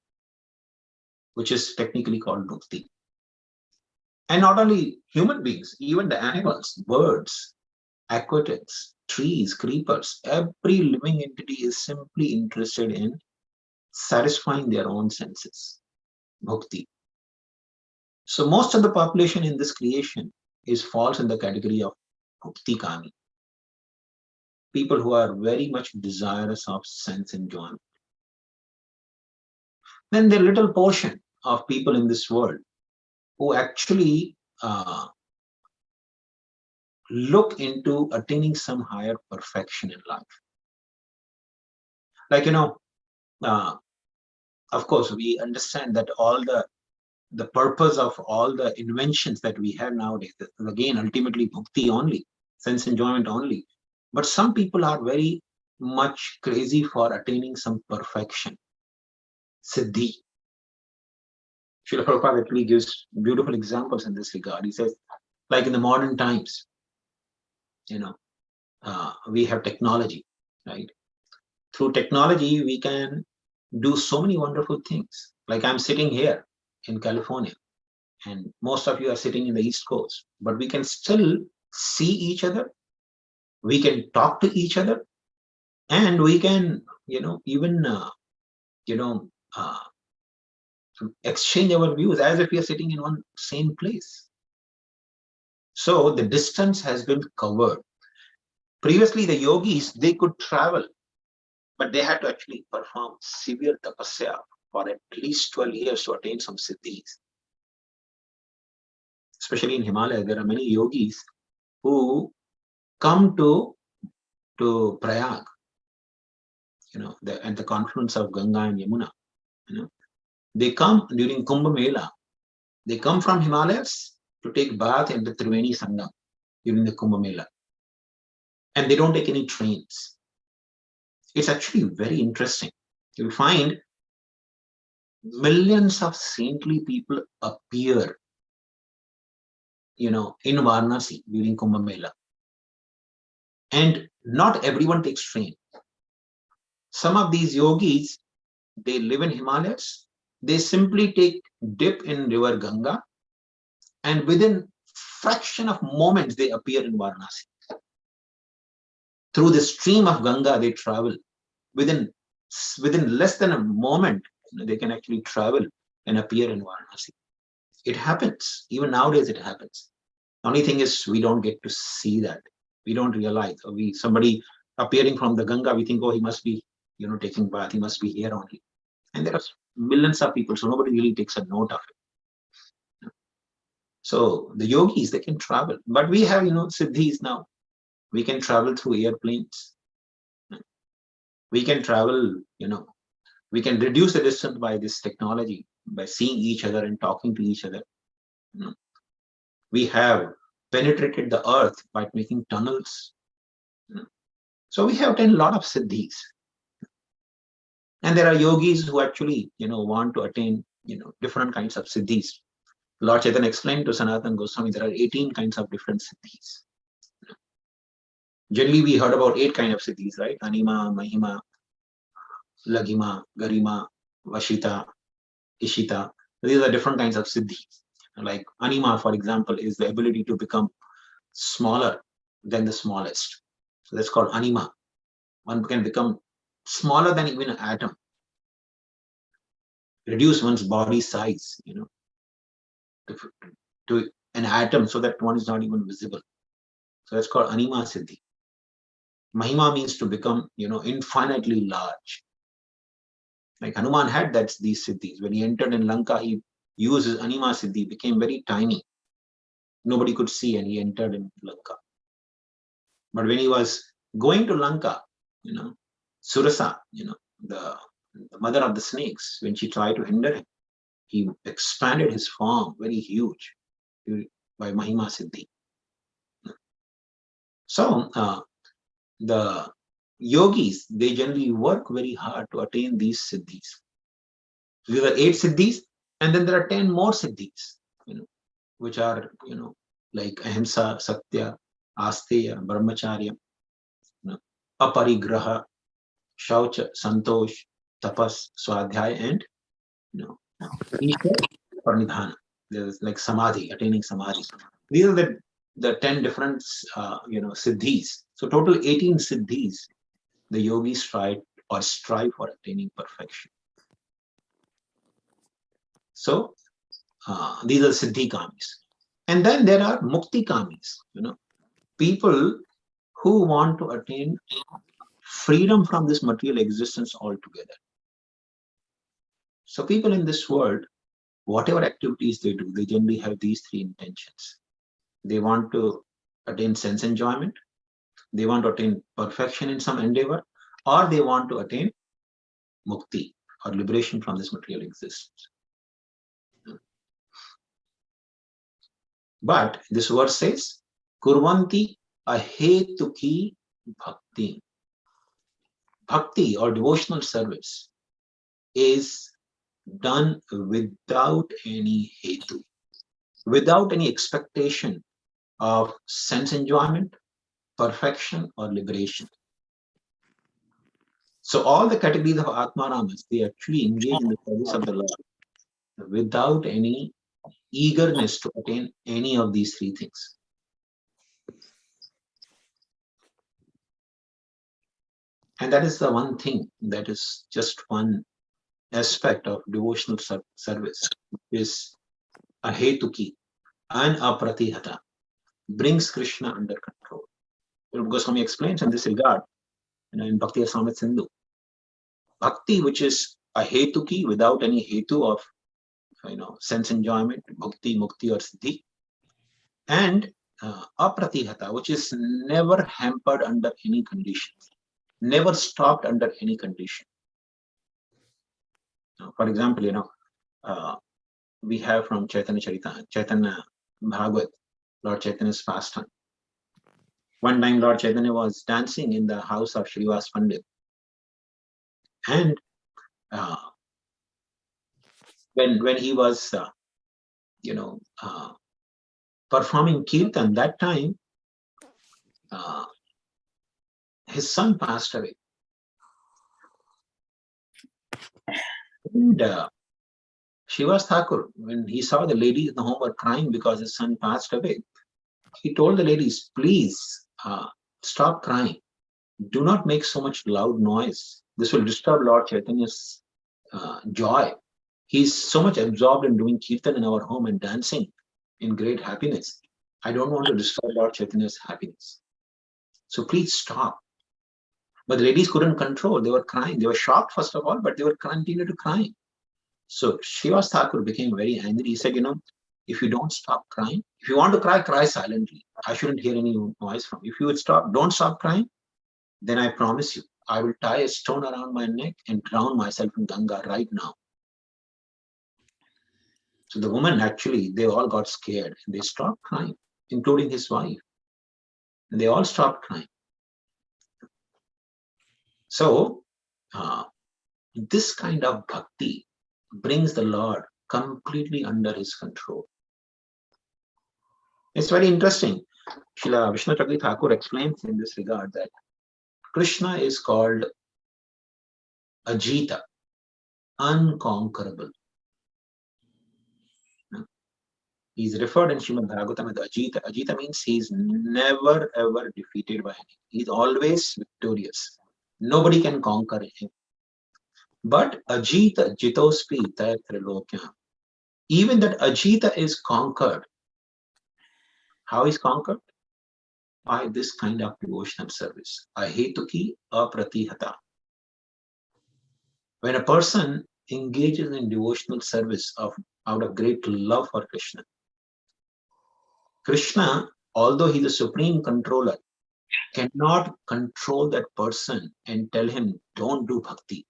H: which is technically called bhakti. And not only human beings, even the animals, birds, aquatics, trees, creepers, every living entity is simply interested in satisfying their own senses, bhakti. So most of the population in this creation falls in the category of Bhuktikami, people who are very much desirous of sense enjoyment. Then there are little portion of people in this world who actually look into attaining some higher perfection in life. Like, of course, we understand that all the purpose of all the inventions that we have nowadays is again ultimately bhakti only, sense enjoyment only. But some people are very much crazy for attaining some perfection, siddhi. Srila Prabhupada actually gives beautiful examples in this regard. He says, like in the modern times, we have technology, right? Through technology, we can do so many wonderful things. Like I'm sitting here in California, and most of you are sitting in the East Coast, but we can still see each other, we can talk to each other, and we can, even, exchange our views as if we are sitting in one same place. So the distance has been covered. Previously, the yogis, they could travel, but they had to actually perform severe tapasya for at least 12 years to attain some siddhis. Especially in Himalaya, there are many yogis who come to Prayag, at the confluence of Ganga and Yamuna. They come during Kumbh Mela. They come from Himalayas to take bath in the Triveni Sangam during the Kumbh Mela. And they don't take any trains. It's actually very interesting. You'll find millions of saintly people appear, in Varanasi during Kumbh Mela. And not everyone takes train. Some of these yogis, they live in Himalayas. They simply take dip in river Ganga, and within fraction of moments they appear in Varanasi. Through the stream of Ganga, they travel. Within less than a moment, they can actually travel and appear in Varanasi. It happens. Even nowadays, it happens. The only thing is we don't get to see that. We don't realize. Somebody appearing from the Ganga, we think, oh, he must be, taking bath. He must be here only. And there are millions of people, so nobody really takes a note of it. So the yogis, they can travel. But we have, siddhis now. We can travel through airplanes. We can travel, we can reduce the distance by this technology, by seeing each other and talking to each other. We have penetrated the earth by making tunnels. So we have attained a lot of siddhis. And there are yogis who actually, want to attain, different kinds of siddhis. Lord Chaitanya explained to Sanatana Goswami, there are 18 kinds of different siddhis. Generally, we heard about 8 kinds of siddhis, right? Anima, Mahima, Lagima, Garima, Vashita, Ishita. These are different kinds of siddhis. Like Anima, for example, is the ability to become smaller than the smallest. So that's called Anima. One can become smaller than even an atom. Reduce one's body size, to an atom so that one is not even visible. So that's called Anima Siddhi. Mahima means to become, infinitely large. Like Hanuman had these siddhis. When he entered in Lanka, he used his Anima Siddhi, became very tiny. Nobody could see, and he entered in Lanka. But when he was going to Lanka, Surasa, the mother of the snakes, when she tried to hinder him, he expanded his form very huge by Mahima Siddhi. So the yogis, they generally work very hard to attain these siddhis. So there are 8 siddhis, and then there are 10 more siddhis, which are, like Ahimsa, Satya, Asteya, Brahmacharya, Aparigraha, Shaucha, Santosh, Tapas, Swadhyaya, and, Isha Paranidhana. There's like Samadhi, attaining Samadhi. These are the 10 different, siddhis So total 18 siddhis the yogis strive for attaining perfection. So these are siddhi kamis. And then there are mukti kamis, people who want to attain freedom from this material existence altogether. So people in this world, whatever activities they do, they generally have these three intentions. They want to attain sense enjoyment, they want to attain perfection in some endeavor, or they want to attain mukti or liberation from this material existence. But this verse says, Kurvanti ahetuki bhakti. Bhakti or devotional service is done without any hetu, without any expectation of sense enjoyment, perfection, or liberation. So all the categories of Atmaramas, they actually engage in the service of the Lord without any eagerness to attain any of these three things. And that is the one thing, that is just one aspect of devotional service, is ahetuki and apratihata, brings Krishna under control. Goswami explains in this regard, in Bhakti Samit Sindhu, bhakti, which is ahetuki, without any hetu of sense enjoyment, bhakti, mukti, or siddhi, and apratihata, which is never hampered under any conditions, never stopped under any condition. For example, we have from Chaitanya Bhagavat, Lord Chaitanya's pastime. One time Lord Chaitanya was dancing in the house of Srivas Pandit, and when he was performing kirtan, that time his son passed away. And Srivas Thakur, when he saw the ladies in the home were crying because his son passed away, he told the ladies, please stop crying. Do not make so much loud noise. This will disturb Lord Chaitanya's joy. He's so much absorbed in doing kirtan in our home and dancing in great happiness. I don't want to disturb Lord Chaitanya's happiness. So please stop. But the ladies couldn't control. They were crying. They were shocked, first of all, but they were continued to crying. So Srivas Thakur became very angry. He said, if you don't stop crying, if you want to cry, cry silently. I shouldn't hear any noise from you. If you would don't stop crying, then I promise you, I will tie a stone around my neck and drown myself in Ganga right now. So the woman, actually, they all got scared. They stopped crying, including his wife. And they all stopped crying. So this kind of bhakti brings the Lord completely under his control. It's very interesting. Srila Vishnu Chakri Thakur explains in this regard that Krishna is called Ajita, unconquerable. He's referred in Srimad Bhagavatam as Ajita. Ajita means he's never ever defeated by anything. He's always victorious. Nobody can conquer him. But Ajita, Jitospi, Taitrilokyam. Even that Ajita is conquered. How is conquered? By this kind of devotional service. Ahetuki apratihata. When a person engages in devotional service out of great love for Krishna, Krishna, although he's the supreme controller, cannot control that person and tell him, don't do bhakti.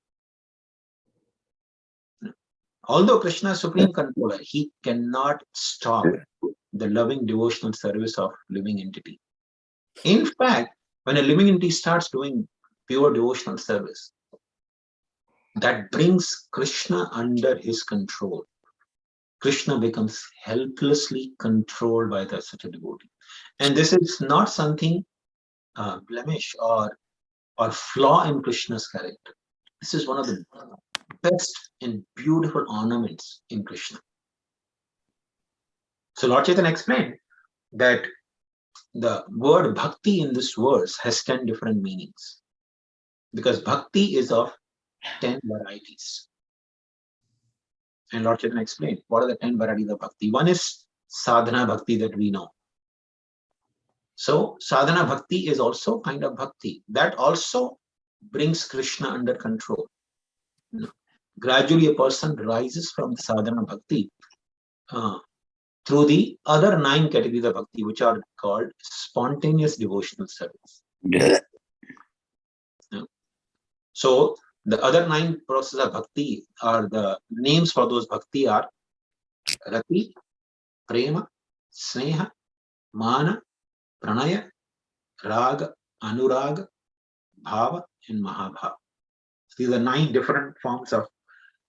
H: Although Krishna is supreme controller, he cannot stop the loving devotional service of living entity. In fact, when a living entity starts doing pure devotional service, that brings Krishna under his control. Krishna becomes helplessly controlled by such a devotee. And this is not something blemish or flaw in Krishna's character. This is one of the best and beautiful ornaments in Krishna. So Lord Chaitanya explained that the word bhakti in this verse has 10 different meanings, because bhakti is of 10 varieties. And Lord Chaitanya explained what are the 10 varieties of bhakti. One is sadhana bhakti that we know. So sadhana bhakti is also kind of bhakti that also brings Krishna under control. Gradually a person rises from the sadhana bhakti through the other 9 categories of bhakti, which are called spontaneous devotional service. So the other 9 processes of bhakti are, the names for those bhakti are rati, prema, sneha, mana, pranaya, raga, anuraga, bhava, and mahabhava. So these are 9 different forms of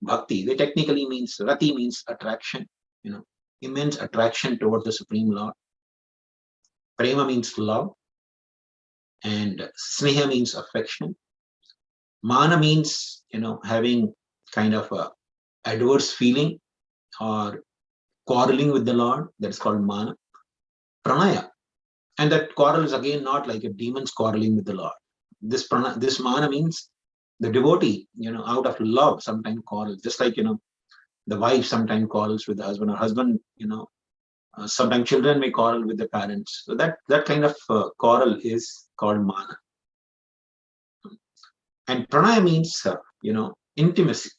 H: bhakti. They technically means, rati means attraction, immense attraction towards the Supreme Lord. Prema means love, and sneha means affection. Mana means, having kind of a adverse feeling or quarreling with the Lord. That's called mana. Pranaya, and that quarrel is again not like a demon's quarreling with the Lord. This mana means the devotee, out of love sometimes quarrels, just like, the wife sometimes quarrels with the husband, or husband, sometimes children may quarrel with the parents. So that kind of quarrel is called mana. And pranaya means, intimacy.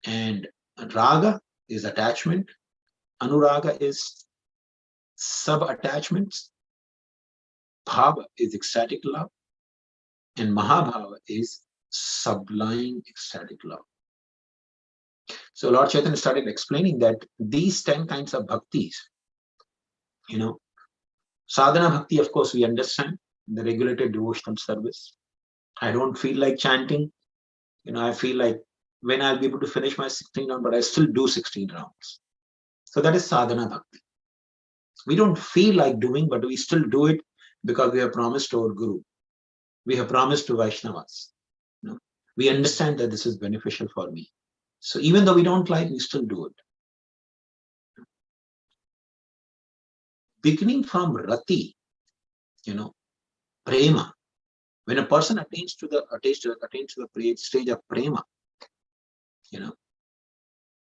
H: And raga is attachment. Anuraga is sub-attachments. Bhava is ecstatic love. And mahabhava is sublime ecstatic love. So Lord Chaitanya started explaining that these 10 kinds of bhaktis, sadhana bhakti, of course, we understand, the regulated devotional service. I don't feel like chanting. I feel like when I'll be able to finish my 16 rounds, but I still do 16 rounds. So that is sadhana bhakti. We don't feel like doing, but we still do it because we have promised to our Guru. We have promised to Vaishnavas. We understand that this is beneficial for me. So even though we don't like, we still do it. Beginning from rati, prema. When a person attains to the stage of prema,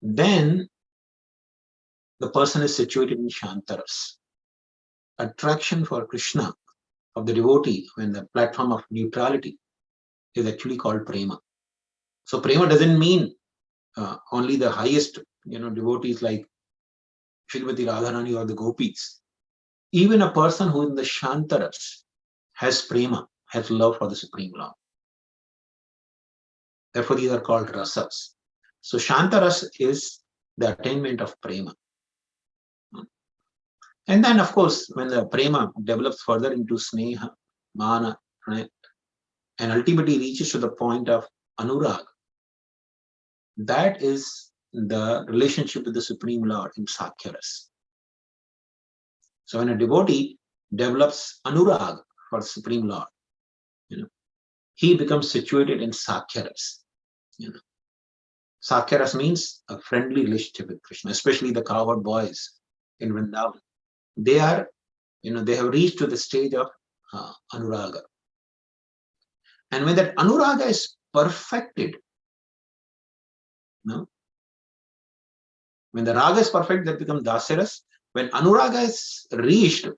H: then the person is situated in Shantaras. Attraction for Krishna of the devotee when the platform of neutrality is actually called prema. So prema doesn't mean only the highest, devotees like Srimati Radharani or the gopis. Even a person who in the Shantaras has prema, has love for the Supreme Lord. Therefore, these are called rasas. So Shantaras is the attainment of prema. And then, of course, when the prema develops further into sneha, mana, and ultimately reaches to the point of anurag, that is the relationship with the Supreme Lord in Sakhyaras. So when a devotee develops anurag for the Supreme Lord, he becomes situated in Sakhyaras. Sakhyaras means a friendly relationship with Krishna, especially the cowherd boys in Vrindavan. They are, they have reached to the stage of anuraga. And when that anuraga is perfected, when the raga is perfect, that becomes dasaras. When anuraga is reached,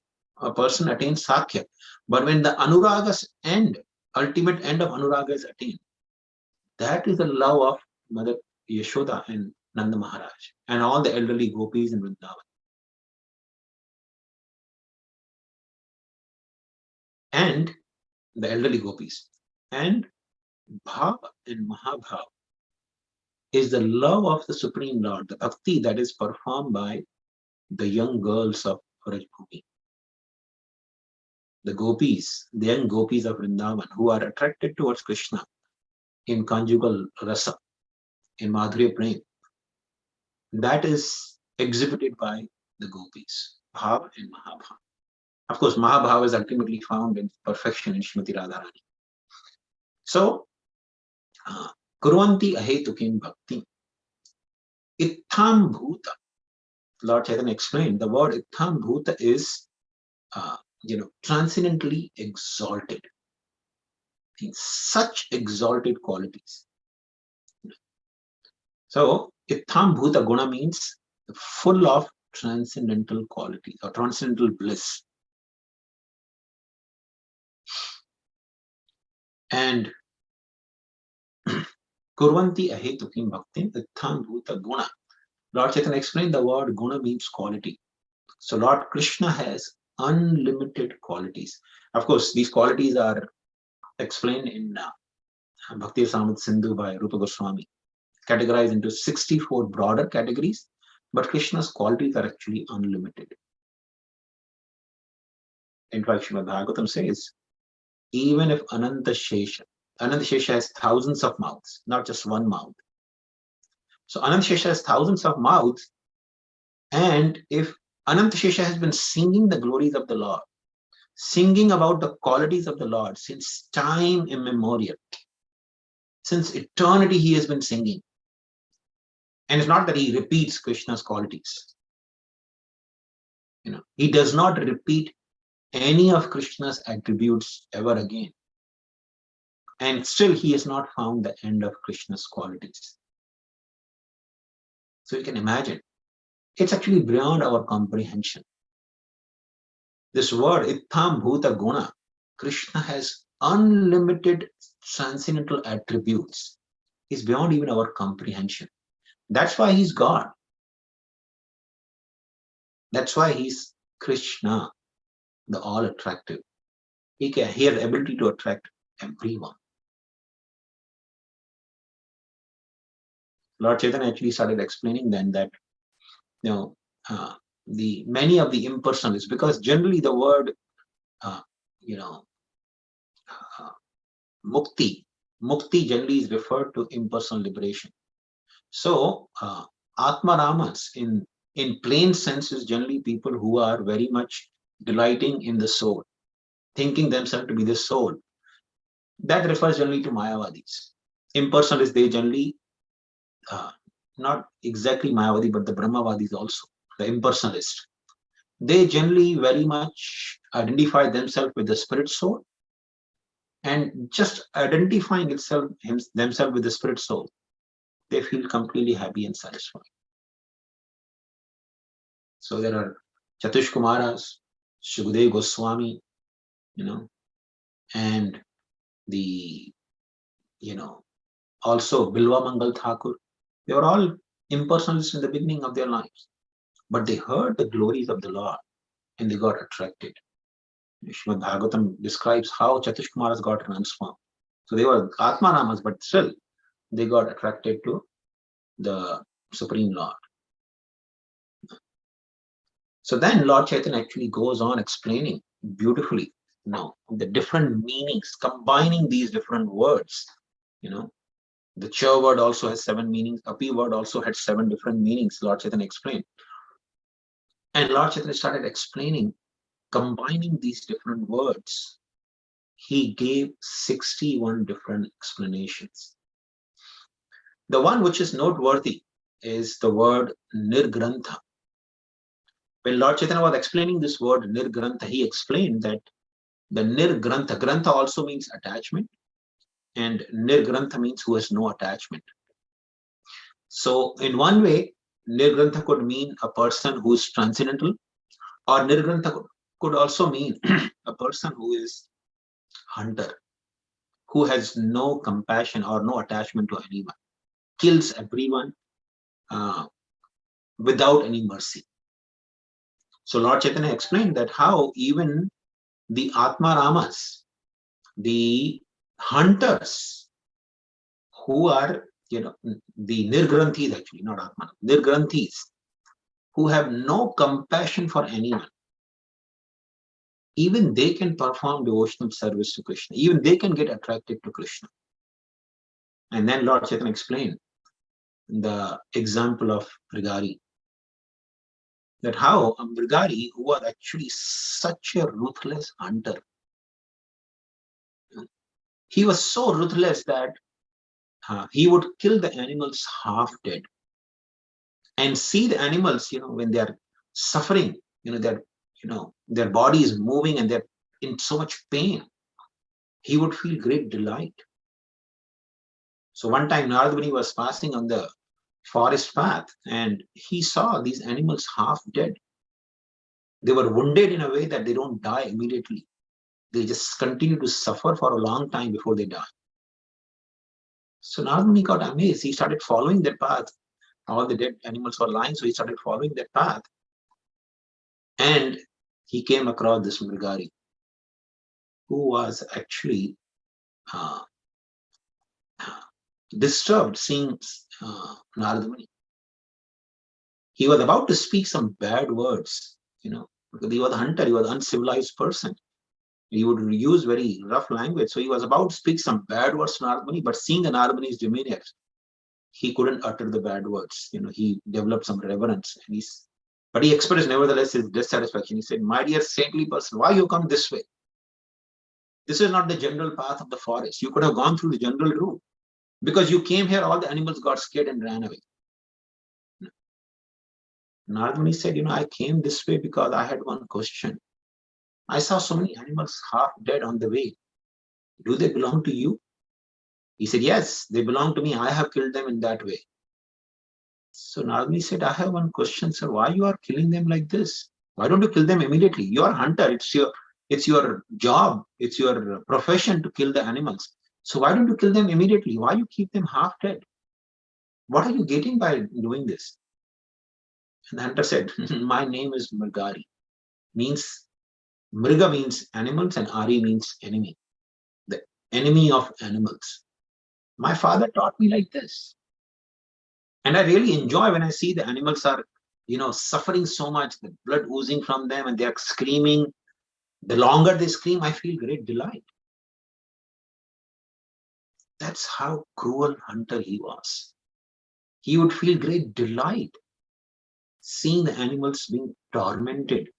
H: a person attains sakhya. But when the anuraga's end, ultimate end of anuraga is attained, that is the love of Mother Yashoda and Nanda Maharaj and all the elderly gopis in Vrindavan. And the elderly gopis. And bhava and mahabhava is the love of the Supreme Lord, the bhakti that is performed by the young girls of Vrajbhumi. The gopis, the young gopis of Vrindavan, who are attracted towards Krishna in conjugal rasa, in Madhurya Prem, that is exhibited by the gopis, bhava and mahabhava. Of course, mahabhava is ultimately found in perfection in Srimati Radharani. So, kurvanti ahetukim bhakti. Itham bhuta. Lord Chaitanya explained the word itham bhuta is transcendently exalted, in such exalted qualities. So, Itham Bhuta Guna means full of transcendental quality or transcendental bliss. And Kurvanti Ahetukim Bhaktin Itham Bhuta Guna. Lord Chaitanya explained the word guna means quality. So Lord Krishna has unlimited qualities. Of course, these qualities are explained in Bhakti Rasamrita Sindhu by Rupa Goswami, categorized into 64 broader categories, but Krishna's qualities are actually unlimited. In fact, Srimad Bhagavatam says, even if Ananta Shesha has thousands of mouths, not just one mouth. So Ananta Shesha has thousands of mouths, and if Ananta Shesha has been singing the glories of the Lord, singing about the qualities of the Lord since time immemorial, since eternity he has been singing. And it's not that he repeats Krishna's qualities. He does not repeat any of Krishna's attributes ever again. And still he has not found the end of Krishna's qualities. So you can imagine, it's actually beyond our comprehension. This word, Itham Bhuta Guna, Krishna has unlimited transcendental attributes. It's beyond even our comprehension. That's why he's God. That's why he's Krishna, the all-attractive. He has the ability to attract everyone. Lord Chaitanya actually started explaining then that, the many of the impersonalists, because generally the word, mukti generally is referred to impersonal liberation. So, Atma Ramas in plain sense is generally people who are very much delighting in the soul, thinking themselves to be the soul. That refers generally to Mayavadis. Impersonalists, they generally, not exactly Mayavadi, but the Brahmavadis also, the impersonalists. They generally very much identify themselves with the spirit soul, and just identifying themselves with the spirit soul, they feel completely happy and satisfied. So there are Chatush Kumaras, Shukadev Goswami, and the, also Bilwa Mangal Thakur. They were all impersonalists in the beginning of their lives, but they heard the glories of the Lord and they got attracted. Srimad Bhagavatam describes how Chatush Kumaras got transformed. So they were Atmaramas, but still they got attracted to the Supreme Lord. So then Lord Chaitanya actually goes on explaining beautifully, the different meanings, combining these different words. The Cha word also has 7 meanings. Api word also had 7 different meanings. Lord Chaitanya explained. And Lord Chaitanya started explaining, combining these different words. He gave 61 different explanations. The one which is noteworthy is the word Nirgrantha. When Lord Chaitanya was explaining this word Nirgrantha, he explained that the Nirgrantha, Grantha also means attachment, and Nirgrantha means who has no attachment. So in one way, Nirgrantha could mean a person who is transcendental, or Nirgrantha could also mean a person who is hunter, who has no compassion or no attachment to anyone, kills everyone without any mercy. So Lord Chaitanya explained that how even the Atma Ramas, the hunters who are, the Nirgranthis, actually, not Atma, Nirgranthis, who have no compassion for anyone, even they can perform devotional service to Krishna. Even they can get attracted to Krishna. And then Lord Chaitanya explained the example of Brigari, that how a Brigari, who was actually such a ruthless hunter, he was so ruthless that he would kill the animals half dead and see the animals, when they are suffering, they're their body is moving and they're in so much pain, he would feel great delight. So one time Narad Muni was passing on the forest path and he saw these animals half dead. They were wounded in a way that they don't die immediately. They just continue to suffer for a long time before they die. So Narad Muni got amazed. He started following that path. All the dead animals were lying, so he started following that path. And he came across this Mrigari, who was actually disturbed seeing Narad Muni. He was about to speak some bad words, because he was a hunter, he was an uncivilized person. He would use very rough language. So he was about to speak some bad words to Narad Muni, but seeing the Narad Muni's demeanor, he couldn't utter the bad words. He developed some reverence. But he expressed nevertheless his dissatisfaction. He said, "My dear saintly person, why you come this way? This is not the general path of the forest. You could have gone through the general route. Because you came here, all the animals got scared and ran away." Narad Muni said, "I came this way because I had one question. I saw so many animals half dead on the way. Do they belong to you?" He said, "Yes, they belong to me. I have killed them in that way." So Narad Muni said, "I have one question, sir. Why you are killing them like this? Why don't you kill them immediately? You are a hunter. It's your job. It's your profession to kill the animals. So why don't you kill them immediately? Why you keep them half dead? What are you getting by doing this?" And the hunter said, "My name is Mrigari. Mriga means animals and Ari means enemy. The enemy of animals. My father taught me like this. And I really enjoy when I see the animals are, suffering so much, the blood oozing from them and they're screaming. The longer they scream, I feel great delight." That's how cruel hunter he was. He would feel great delight seeing the animals being tormented.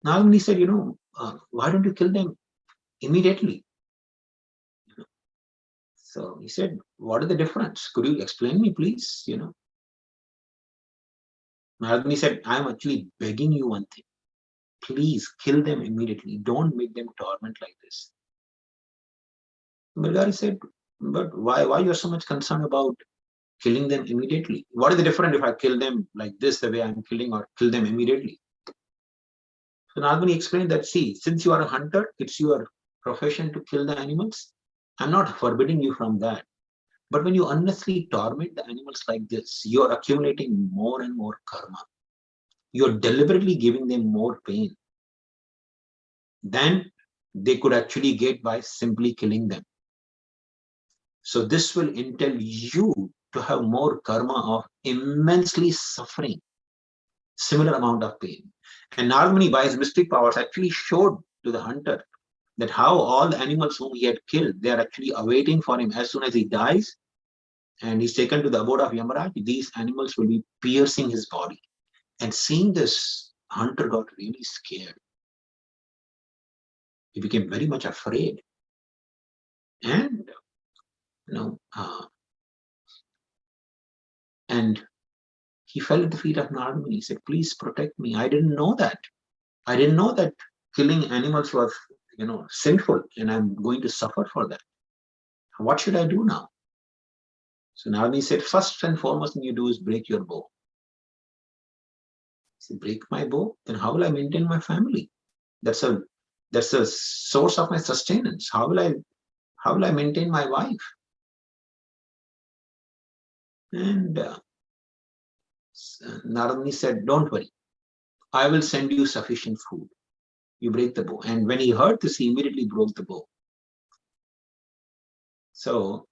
H: Now when he said, "Why don't you kill them immediately?" So he said, "What is the difference? Could you explain me, please?" Narad Muni said, "I'm actually begging you one thing. Please kill them immediately. Don't make them torment like this." Mrigari said, "But why you're so much concerned about killing them immediately? What is the difference if I kill them like this, the way I'm killing, or kill them immediately?" So Narad Muni explained that, "See, since you are a hunter, it's your profession to kill the animals. I'm not forbidding you from that. But when you unnecessarily torment the animals like this, you're accumulating more and more karma. You're deliberately giving them more pain than they could actually get by simply killing them. So this will entail you to have more karma of immensely suffering, similar amount of pain." And Narad Muni, by his mystic powers, actually showed to the hunter that how all the animals whom he had killed, they are actually awaiting for him. As soon as he dies and he's taken to the abode of Yamaraj, these animals will be piercing his body. And seeing this, hunter got really scared. He became very much afraid. And, and he fell at the feet of Narad Muni. He said, "Please protect me. I didn't know that. I didn't know that killing animals was, sinful, and I'm going to suffer for that. What should I do now?" So Narad Muni said, "First and foremost thing you do is break your bow." He said, "Break my bow? Then how will I maintain my family? That's a source of my sustenance. How will I maintain my wife?" And Narad Muni said, "Don't worry. I will send you sufficient food. You break the bow." And when he heard this, he immediately broke the bow. So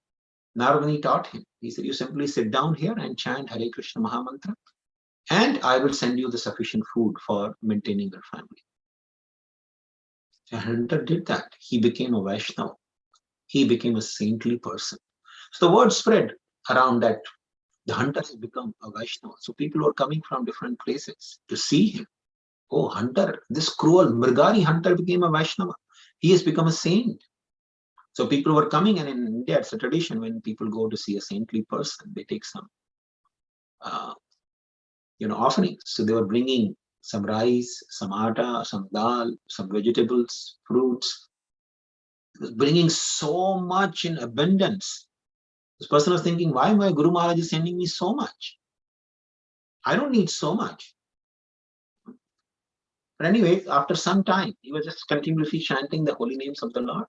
H: Narad Muni taught him. He said, "You simply sit down here and chant Hare Krishna Mahamantra, and I will send you the sufficient food for maintaining your family." And hunter did that. He became a Vaishnava. He became a saintly person. So the word spread around that the hunter has become a Vaishnava. So people were coming from different places to see him. Oh, hunter, this cruel Mrigari hunter became a Vaishnava. He has become a saint. So people were coming, and in India, it's a tradition when people go to see a saintly person, they take some, offerings. So they were bringing some rice, some atta, some dal, some vegetables, fruits. He was bringing so much in abundance. This person was thinking, why my Guru Maharaj is sending me so much? I don't need so much. But anyway, after some time, he was just continuously chanting the holy names of the Lord.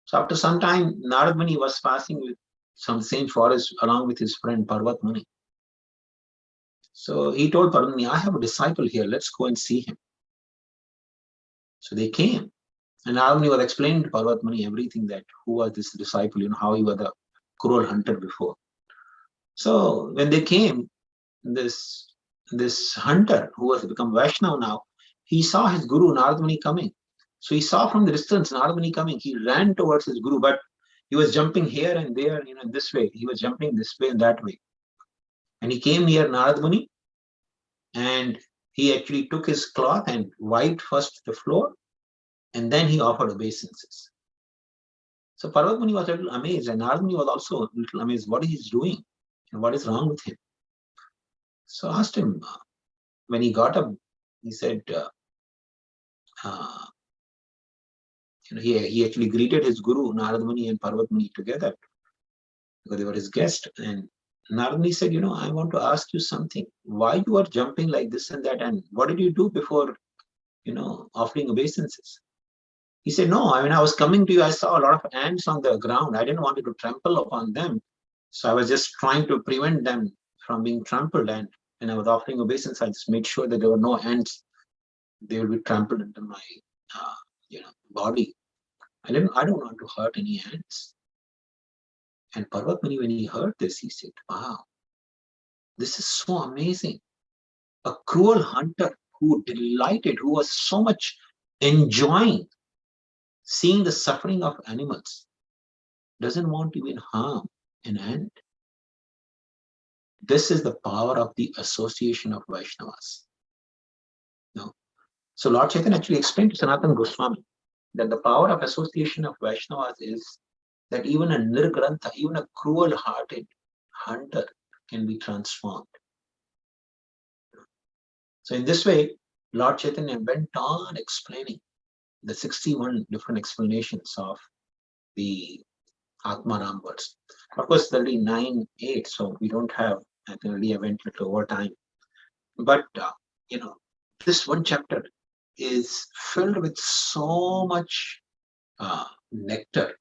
H: So after some time, Narad Muni was passing with some same forest along with his friend Parvat Muni. So he told Parvat Muni, I have a disciple here, let's go and see him. So they came. And Narad Muni was explaining to Parvat Muni everything, that who was this disciple, how he was a cruel hunter before. So when they came, this hunter who has become Vaishnava now, he saw his Guru Narad Muni coming. So he saw from the distance Narad Muni coming. He ran towards his Guru, but he was jumping here and there, in this way. He was jumping this way and that way. And he came near Narad Muni, and he actually took his cloth and wiped first the floor, and then he offered obeisances. So Parvat Muni was a little amazed, and Narad Muni was also a little amazed. What is he doing? And what is wrong with him? So I asked him, when he got up, he said, he actually greeted his Guru, Narad Muni and Parvat Muni together, because they were his guests. And Narad Muni said, I want to ask you something. Why you are jumping like this and that? And what did you do before, offering obeisances? He said, no, when I was coming to you, I saw a lot of ants on the ground. I didn't want to trample upon them. So I was just trying to prevent them from being trampled. And when I was offering obeisance, I just made sure that there were no ants. They will be trampled into my, body. I don't want to hurt any ants. And Parvat Muni, when he heard this, he said, wow, this is so amazing. A cruel hunter who delighted, who was so much enjoying seeing the suffering of animals, doesn't want to even harm an ant. This is the power of the association of Vaishnavas. So Lord Chaitanya actually explained to Sanatana Goswami that the power of association of Vaishnavas is that even a nirgrantha, even a cruel-hearted hunter can be transformed. So in this way, Lord Chaitanya went on explaining the 61 different explanations of the Atmaram words. Of course, there'll be 9-8, so we don't have, I think already I went little over time. But, this one chapter is filled with so much nectar.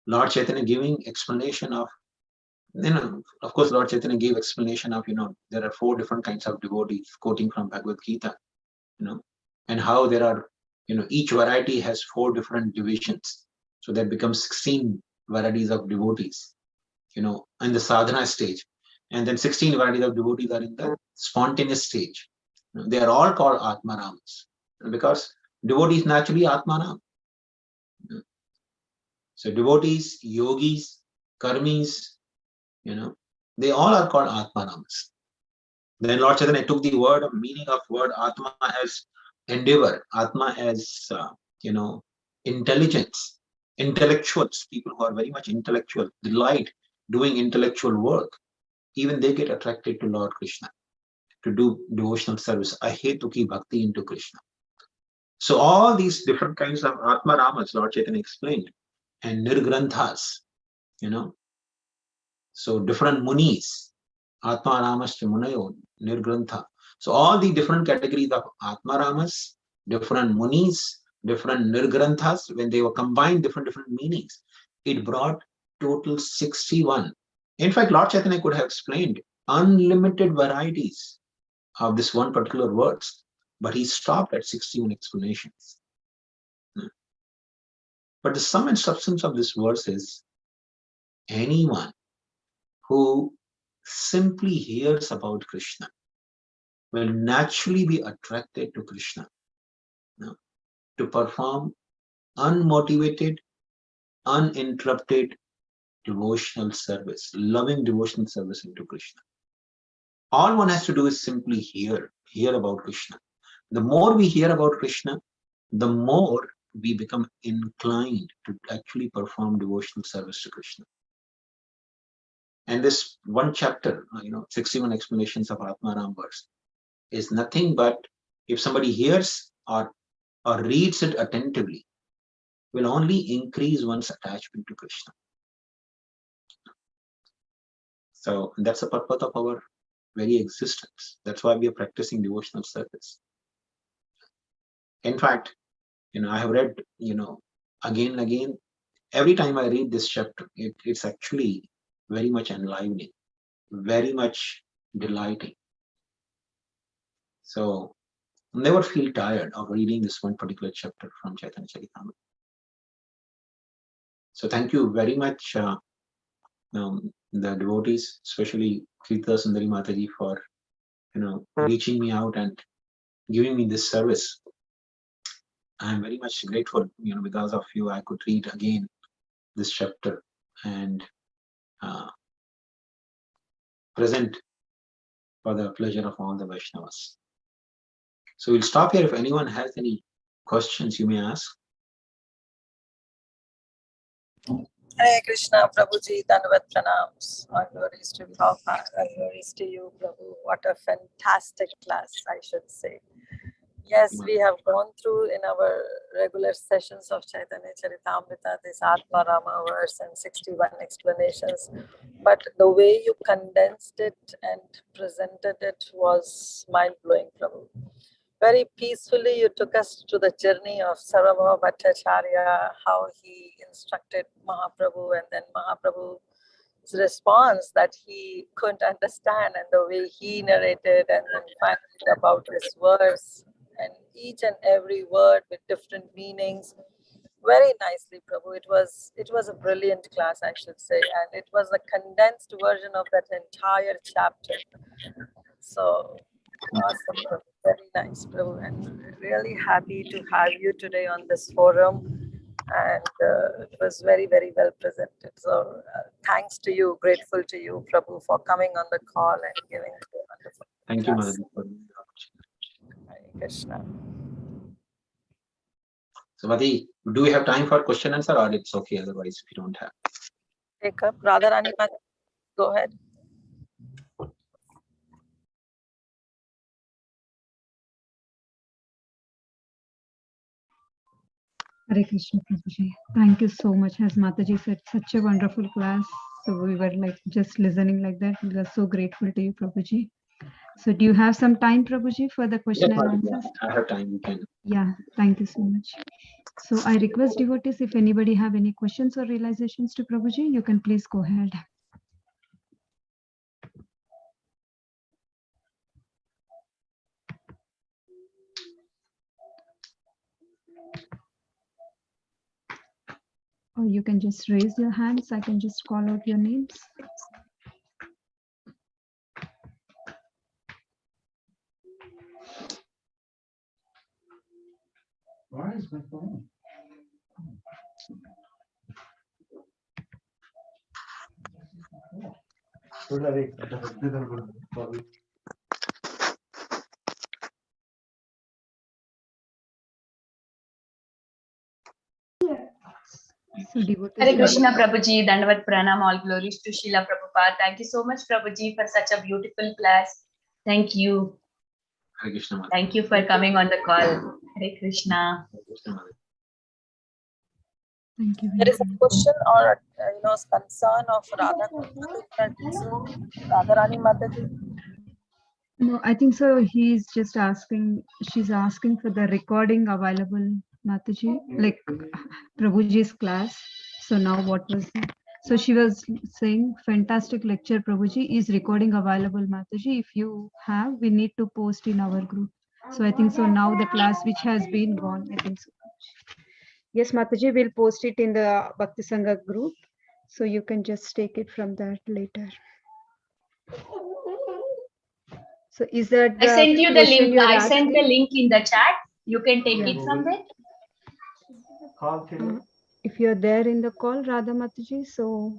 H: Lord Chaitanya giving explanation of, of course, Lord Chaitanya gave explanation of, there are 4 different kinds of devotees, quoting from Bhagavad Gita, and how there are, each variety has 4 different divisions. So that becomes 16 varieties of devotees, in the sadhana stage. And then 16 varieties of devotees are in the spontaneous stage. They are all called Atmarams, because devotees naturally Atmanam. So devotees, yogis, karmis, they all are called Atmanams. Then Lord Chaitanya took the meaning of word Atma as endeavor, Atma as, intelligence, intellectuals, people who are very much intellectual, delight doing intellectual work. Even they get attracted to Lord Krishna to do devotional service. Ahetuki bhakti into Krishna. So all these different kinds of Atma Ramas, Lord Chaitanya explained, and Nirgranthas, so different munis, Atma Ramas Munayo, Nirgrantha. So all the different categories of Atma Ramas, different munis, different Nirgranthas, when they were combined, different meanings, it brought total 61. In fact, Lord Chaitanya could have explained unlimited varieties of this one particular words, but he stopped at 61 explanations. But the sum and substance of this verse is, anyone who simply hears about Krishna will naturally be attracted to Krishna, to perform unmotivated, uninterrupted devotional service, loving devotional service into Krishna. All one has to do is simply hear about Krishna. The more we hear about Krishna, the more we become inclined to actually perform devotional service to Krishna. And this one chapter, 61 explanations of Atmaram verse, is nothing but, if somebody hears or reads it attentively, will only increase one's attachment to Krishna. So that's the purpose of our very existence. That's why we are practicing devotional service. In fact, I have read, again and again. Every time I read this chapter, it's actually very much enlivening, very much delighting. So never feel tired of reading this one particular chapter from Chaitanya Charitamrita. So thank you very much, the devotees, especially Kirta Sundari Mataji, for reaching me out and giving me this service. I'm very much grateful. Because of you, I could read again this chapter and present for the pleasure of all the Vaishnavas. So we'll stop here. If anyone has any questions, you may ask.
B: Hare Krishna, Prabhuji, Dandavat Pranams. All glories to Prabhupada, all glories to you, Prabhu. What a fantastic class, I should say. Yes, we have gone through in our regular sessions of Chaitanya Charitamrita this Atma Rama verse and 61 explanations. But the way you condensed it and presented it was mind-blowing, Prabhu. Very peacefully, you took us to the journey of Sarvabhauma Bhattacharya, how he instructed Mahaprabhu, and then Mahaprabhu's response that he couldn't understand, and the way he narrated, and then finally about this verse, and each and every word with different meanings. Very nicely, Prabhu. It was a brilliant class, I should say, and it was a condensed version of that entire chapter. So awesome, Prabhu. Very nice, Prabhu, and really happy to have you today on this forum. And it was very, very well presented. So thanks to you, grateful to you, Prabhu, for coming on the call and giving the wonderful
H: Thank you,
B: class.
H: Mataji, for the opportunity.
B: Hare Krishna.
H: So, Mati, do we have time for question answer, or it's okay otherwise if you don't have?
B: Take up. Radharani, go ahead.
A: Hare Krishna, Prabhuji. Thank you so much. As Mataji said, such a wonderful class. So we were like just listening like that. We are so grateful to you, Prabhuji. So do you have some time, Prabhuji, for the question and answers?
H: I have time. You can.
A: Yeah, thank you so much. So I request devotees, if anybody have any questions or realizations to Prabhuji, you can please go ahead. Or you can just raise your hands. I can just call out your names.
I: Where is my phone?
A: So devotees.
F: Hare Krishna, Prabhuji, Dandavat Pranam, all glories to Srila Prabhupada. Thank you so much, Prabhuji, for such a beautiful class. Thank you.
H: Hare Krishna, Mataji.
F: Thank you for coming on the call. Hare Krishna.
H: Hare Krishna, Mataji.
A: Thank you.
B: There is a question or concern of Radharani Mataji.
A: No, I think so. He's just asking, she's asking for the recording available, Mataji, like Prabhuji's class. So now what was that? So she was saying, fantastic lecture, Prabhuji. Is recording available, Mataji? If you have, we need to post in our group. So I think so now the class which has been gone, I think so. Yes, Mataji, we'll post it in the Bhakti Sangha group. So you can just take it from that later. So is that
F: I sent you the link.
A: you're
F: I sent
A: asking?
F: the link in the chat. You can take it from there.
A: If you're there in the call, Radha Mataji, so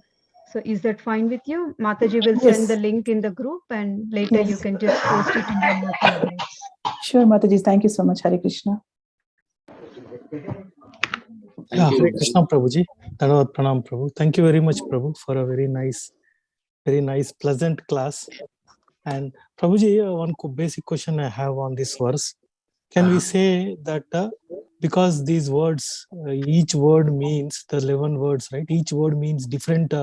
A: is that fine with you? Mataji will send the link in the group and later you can just post it in the groups.
J: Sure, Mataji. Thank you so much. Hare Krishna.
I: Yeah, Hare Krishna, Prabhuji. Dandavat Pranam, Prabhu. Thank you very much, Prabhu, for a very nice, pleasant class. And Prabhuji, one basic question I have on this verse. Can we say that because these words, each word means the 11 words, right? Each word means different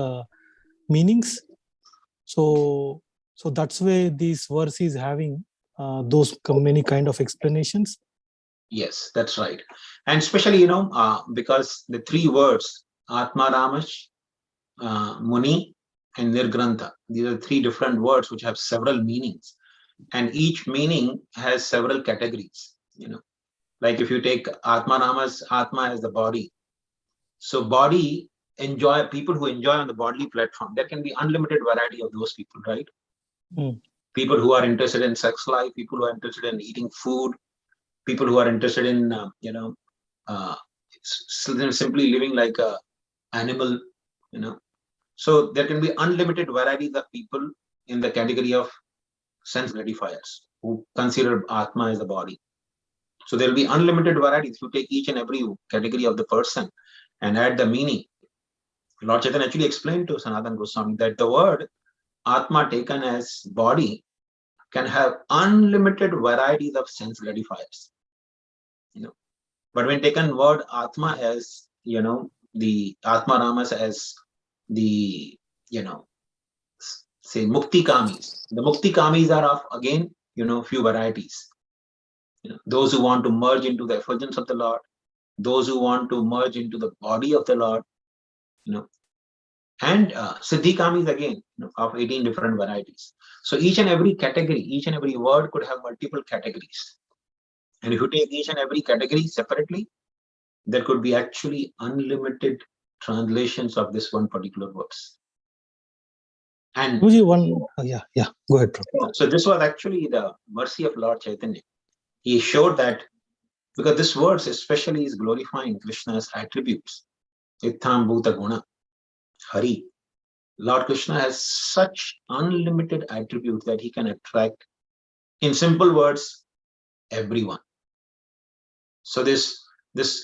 I: meanings. So that's why this verse is having those many kind of explanations.
H: Yes, that's right. And especially, because the three words, Atma Ramash, Muni, and Nirgrantha, these are three different words which have several meanings. And each meaning has several categories, Like if you take Atma Rama's, Atma as the body. So body, people who enjoy on the bodily platform, there can be unlimited variety of those people, right? People who are interested in sex life, people who are interested in eating food, people who are interested in, simply living like a animal, So there can be unlimited varieties of people in the category of sense gratifiers who consider Atma as the body. So there will be unlimited varieties. If you take each and every category of the person and add the meaning, Lord Chaitanya actually explained to Sanatana Goswami that the word Atma taken as body can have unlimited varieties of sense gratifiers. But when taken word Atma as, the Atma Ramas as the, say Muktikamis. The Muktikamis are of, again, few varieties. Those who want to merge into the effulgence of the Lord, those who want to merge into the body of the Lord, and Siddhikamis again, of 18 different varieties. So each and every category, each and every word could have multiple categories. And if you take each and every category separately, there could be actually unlimited translations of this one particular verse. And
I: Go ahead, Prabhu.
H: So this was actually the mercy of Lord Chaitanya. He showed that because this verse especially is glorifying Krishna's attributes, Itham Bhuta Guna, Hari. Lord Krishna has such unlimited attributes that he can attract, in simple words, everyone. So this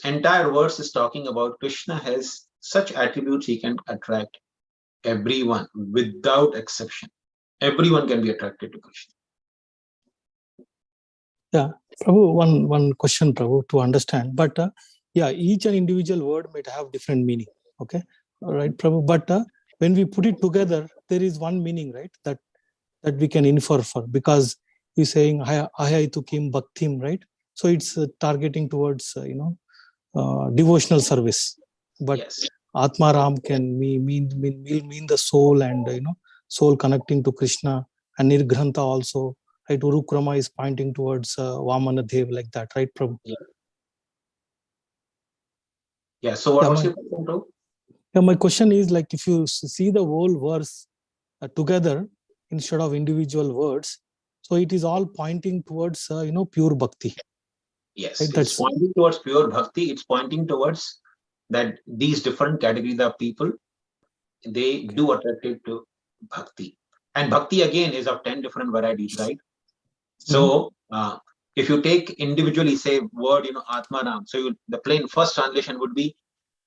H: entire verse is talking about Krishna has such attributes he can attract everyone without exception. Everyone can be attracted to Krishna.
I: Yeah, Prabhu, one question, Prabhu, to understand. But each and individual word might have different meaning. Okay, all right, Prabhu. But when we put it together, there is one meaning, right? That we can infer for, because you're saying Ahaitu Kim Bhaktim, right? So it's targeting towards devotional service. But
H: yes.
I: Atma Ram can mean the soul, and soul connecting to Krishna, and Nirgrantha also. Right, Urukrama is pointing towards Vamana Dev, like that, right, Prabhu?
H: Yeah. So what was your question, Prabhu?
I: Yeah, my question is, like, if you see the whole verse together instead of individual words, so it is all pointing towards pure bhakti.
H: Yes,
I: right?
H: it's pointing towards pure bhakti. It's pointing towards that these different categories of people, they do attracted to bhakti. And bhakti again is of 10 different varieties, right? So if you take individually, say word, Atmanam, so the plain first translation would be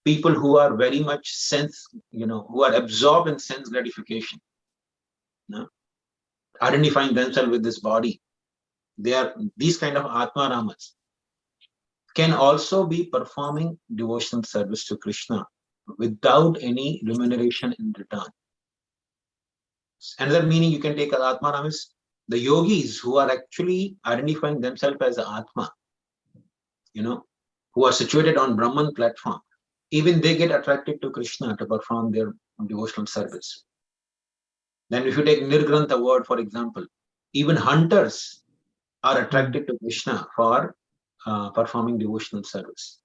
H: people who are very much sense, who are absorbed in sense gratification, identifying themselves with this body. They are these kind of Atmaramas can also be performing devotional service to Krishna without any remuneration in return. Another meaning you can take as Atmaram is the yogis who are actually identifying themselves as Atma, who are situated on Brahman platform. Even they get attracted to Krishna to perform their devotional service. Then if you take Nirgrantha word, for example, even hunters are attracted to Krishna for performing devotional service.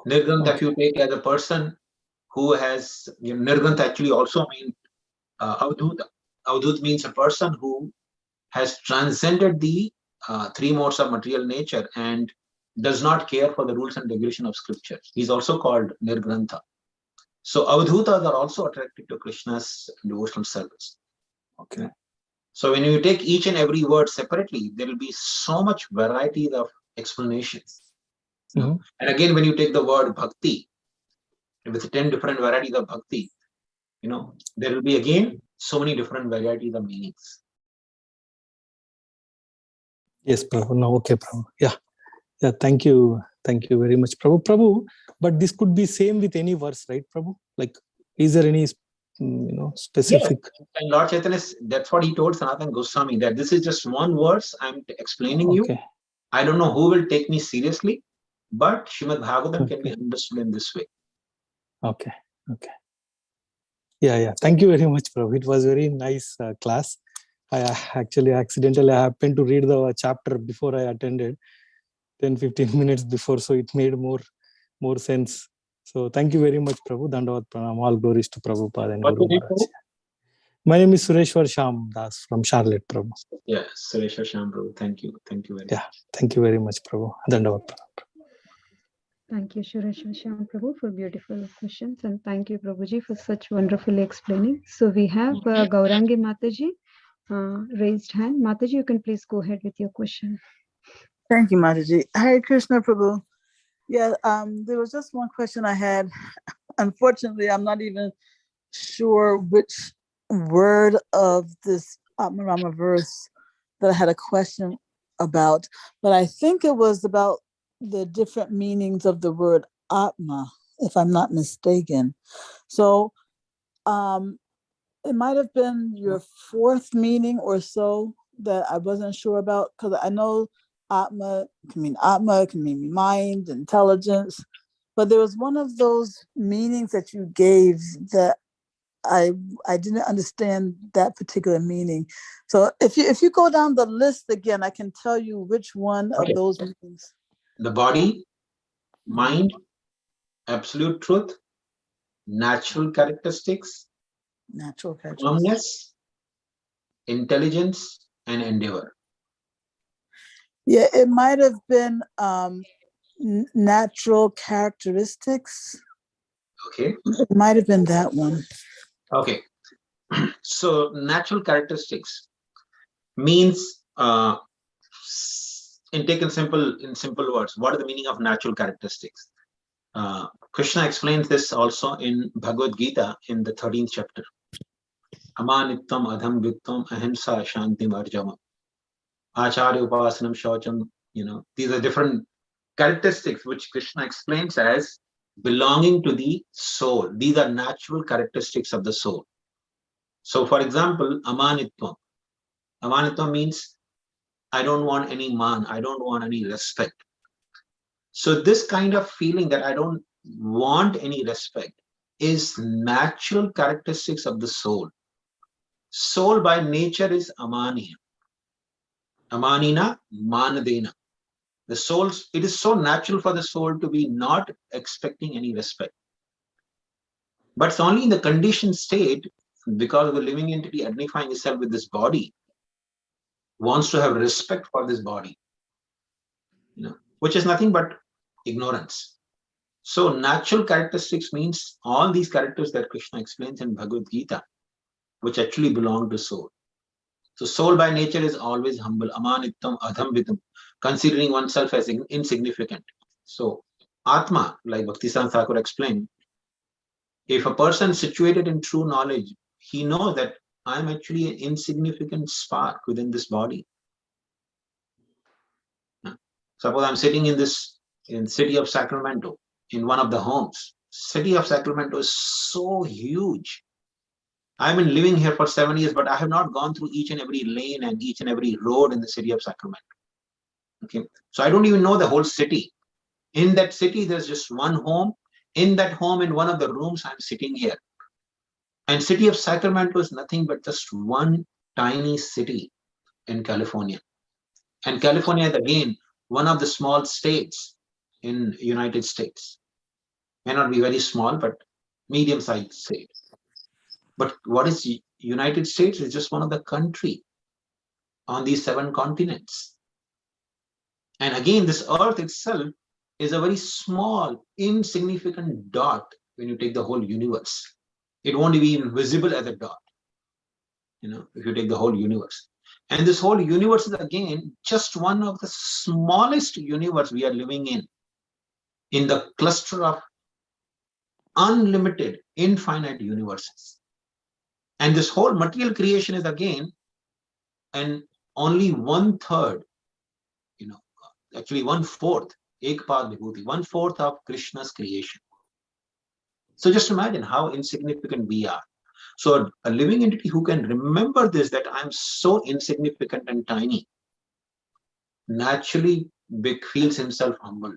H: Nirgrantha, if you take as a person who has, Nirgrantha actually also means Avdhuta. Avdhut means a person who has transcended the three modes of material nature and does not care for the rules and regulation of scripture. He's also called Nirgrantha. So Avdhutas are also attracted to Krishna's devotional service. Okay. So when you take each and every word separately, there will be so much variety of explanations. And again, when you take the word bhakti, with 10 different varieties of bhakti, there will be again so many different varieties of meanings.
I: Yes, Prabhu. No, okay, Prabhu. Yeah. Thank you very much, Prabhu. Prabhu, but this could be same with any verse, right, Prabhu? Like, is there any specific?
H: Yes. And Lord Chaitanya, that's what he told Sanatana Goswami, that this is just one verse I'm explaining you. I don't know who will take me seriously, but Srimad Bhagavatam can be understood in this way.
I: Okay. Yeah. Thank you very much, Prabhu. It was very nice class. I actually accidentally happened to read the chapter before I attended, 10-15 minutes before, so it made more sense. So thank you very much, Prabhu. Dandavat Pranam. All glories to Prabhupada and Guru Maharaj. My name is Sureshwar Sham Das from Charlotte, Prabhu.
H: Yeah, Sureshwar Sham, Prabhu. Thank you very much.
I: Thank you very much, Prabhu. Dandavat Pranam.
A: Thank you, Sureshwar Sham Prabhu, for beautiful questions, and thank you, Prabhuji, for such wonderfully explaining. So we have Gaurangi Mataji raised hand. Mataji, you can please go ahead with your question.
K: Thank you, Mataji. Hare Krishna, Prabhu. Yeah, there was just one question I had. Unfortunately, I'm not even sure which word of this Atmarama verse that I had a question about, but I think it was about the different meanings of the word Atma, if I'm not mistaken. So it might have been your fourth meaning or so that I wasn't sure about, because I know Atma, can mean mind, intelligence, but there was one of those meanings that you gave that I didn't understand that particular meaning. So if you go down the list again, I can tell you which one of those meanings.
H: The body, mind, absolute truth, natural characteristics, calmness, intelligence, and endeavor.
K: Yeah, it might have been natural characteristics.
H: Okay.
K: It might have been that one.
H: Okay. So natural characteristics means in simple words, what are the meaning of natural characteristics? Krishna explains this also in Bhagavad Gita in the 13th chapter. Amanittam, adham vittam, ahimsa, shantim, arjama, acharya upasanam, shaucham. These are different characteristics which Krishna explains as belonging to the soul. These are natural characteristics of the soul. So, for example, amanitvam. Amanitvam means I don't want any man, I don't want any respect. So this kind of feeling that I don't want any respect is natural characteristics of the soul. Soul by nature is amaniya. Amanina, manadena. The soul, it is so natural for the soul to be not expecting any respect. But it's only in the conditioned state, because of the living entity identifying itself with this body, wants to have respect for this body, which is nothing but ignorance. So natural characteristics means all these characters that Krishna explains in Bhagavad Gita, which actually belong to soul. So soul by nature is always humble, amanittam, adhamvitam, considering oneself as insignificant. So Atma, like Bhakti Thakur explained, if a person is situated in true knowledge, he knows that I'm actually an insignificant spark within this body. Suppose I'm sitting in city of Sacramento, in one of the homes. City of Sacramento is so huge. I've been living here for 7 years, but I have not gone through each and every lane and each and every road in the city of Sacramento. Okay, so I don't even know the whole city. In that city, there's just one home. In that home, in one of the rooms, I'm sitting here. And city of Sacramento is nothing but just one tiny city in California. And California is again one of the small states in United States. May not be very small, but medium-sized state. But what is the United States? Is just one of the country on these 7 continents. And again, this earth itself is a very small, insignificant dot when you take the whole universe. It won't be even visible as a dot, if you take the whole universe. And this whole universe is again just one of the smallest universe we are living in the cluster of unlimited, infinite universes. And this whole material creation is again and only 1/3 actually 1/4, Ekpad Vibhuti, 1/4 of Krishna's creation. So just imagine how insignificant we are. So a living entity who can remember this, that I'm so insignificant and tiny, naturally feels himself humble.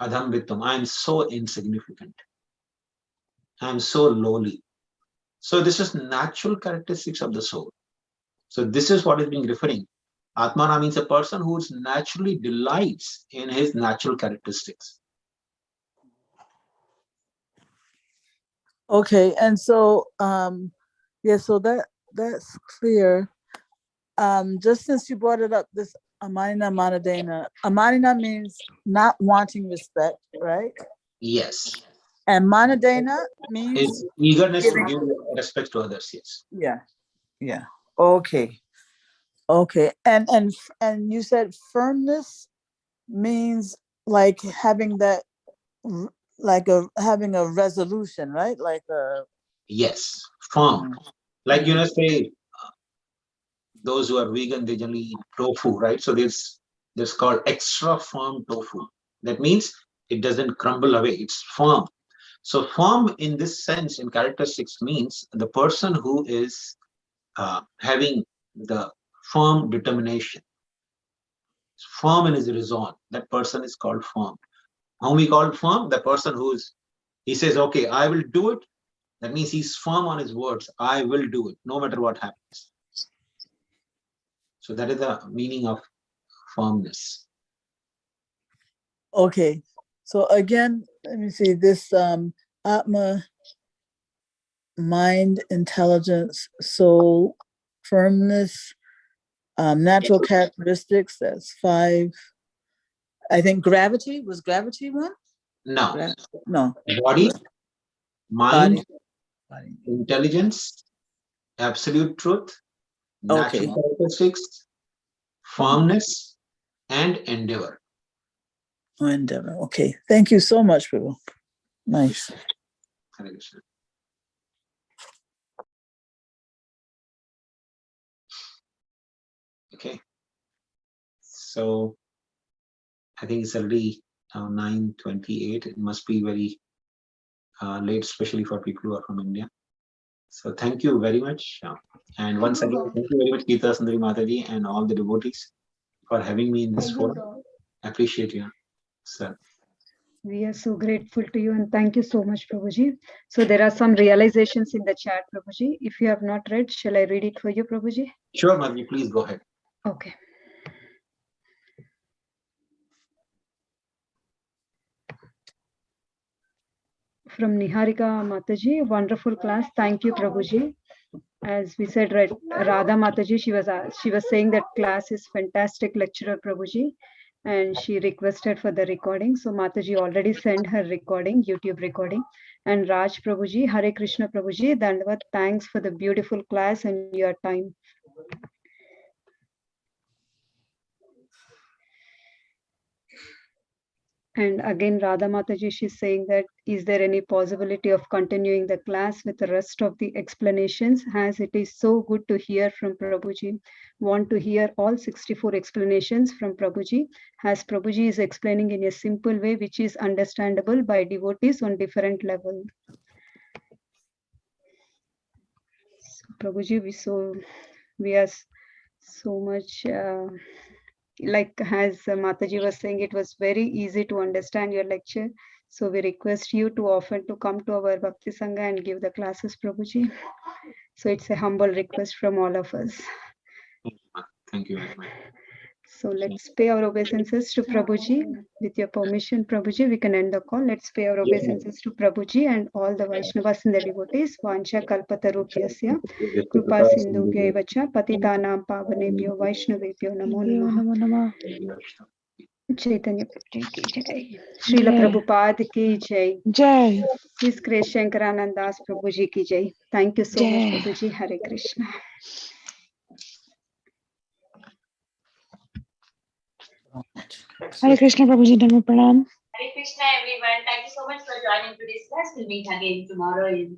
H: Adham Vittam, I'm so insignificant. I'm so lowly. So this is natural characteristics of the soul. So this is what is being referring. Atmana means a person who naturally delights in his natural characteristics.
K: Okay, and so yeah, so that's clear. Just since you brought it up, this Amanina Manadena. Amanina means not wanting respect, right?
H: Yes.
K: And Manadena means
H: His eagerness to give respect to others, yes.
K: Yeah. Okay. And you said firmness means like having that, like having a resolution, right? Like a
H: yes, firm. Like say those who are vegan, they generally eat tofu, right? So this called extra firm tofu. That means it doesn't crumble away, it's firm. So firm in this sense, in characteristics, means the person who is having the firm determination, firm in his resolve. That person is called firm. How we call firm? The person he says, okay, I will do it. That means he's firm on his words. I will do it, no matter what happens. So that is the meaning of firmness.
K: Okay. So again, let me see this Atma, mind, intelligence, soul, firmness, natural characteristics, that's 5. I think gravity, was gravity one?
H: No.
K: No.
H: Body, mind,
K: Body.
H: Intelligence, absolute truth, natural characteristics, firmness, and endeavor.
K: Oh, endeavor. Okay. Thank you so much, Prabhu. Nice.
H: Hare Krishna. Okay. So I think it's already 9:28. It must be very late, especially for people who are from India. So thank you very much. And once again, thank you very much, Geeta Sundari Mataji and all the devotees for having me in this forum. I appreciate you, sir.
A: We are so grateful to you and thank you so much, Prabhuji. So there are some realizations in the chat, Prabhuji. If you have not read, shall I read it for you, Prabhuji?
H: Sure, Mataji, please go ahead.
A: Okay. From Niharika Mataji, wonderful class. Thank you, Prabhuji. As we said, right, Radha Mataji, she was saying that class is fantastic, lecturer Prabhuji, and she requested for the recording. So Mataji already sent her recording, YouTube recording. And Raj Prabhuji, Hare Krishna Prabhuji, Dandavat, thanks for the beautiful class and your time. And again, Radha Mataji, she's saying that, is there any possibility of continuing the class with the rest of the explanations, as it is so good to hear from Prabhuji. Want to hear all 64 explanations from Prabhuji, as Prabhuji is explaining in a simple way, which is understandable by devotees on different level. So, Prabhuji, we are so much, like as Mataji was saying, it was very easy to understand your lecture. So we request you to often to come to our Bhakti Sangha and give the classes, Prabhuji. So it's a humble request from all of us.
H: Thank you very much.
A: So let's pay our obeisances to Prabhuji. With your permission, Prabhuji, we can end the call. Let's pay our obeisances to Prabhuji and all the Vaishnavas and the devotees. Vancha kalpatarubhyasya Krupa Sindhubhya evacha Patitanam Pavanebhyo Vaishnavebhyo Namo Namah. Chaitanya Prabhu ki jai. Srila Prabhupada ki jai.
J: Jai.
A: His Grace Shankaranand Das Prabhuji ki jai. Thank you so much, Prabhuji. Hare Krishna.
J: Hare Krishna, Prabhuji, Dhamma Pranam.
F: Hare Krishna, everyone. Thank you so much for joining today's class. We'll meet again tomorrow in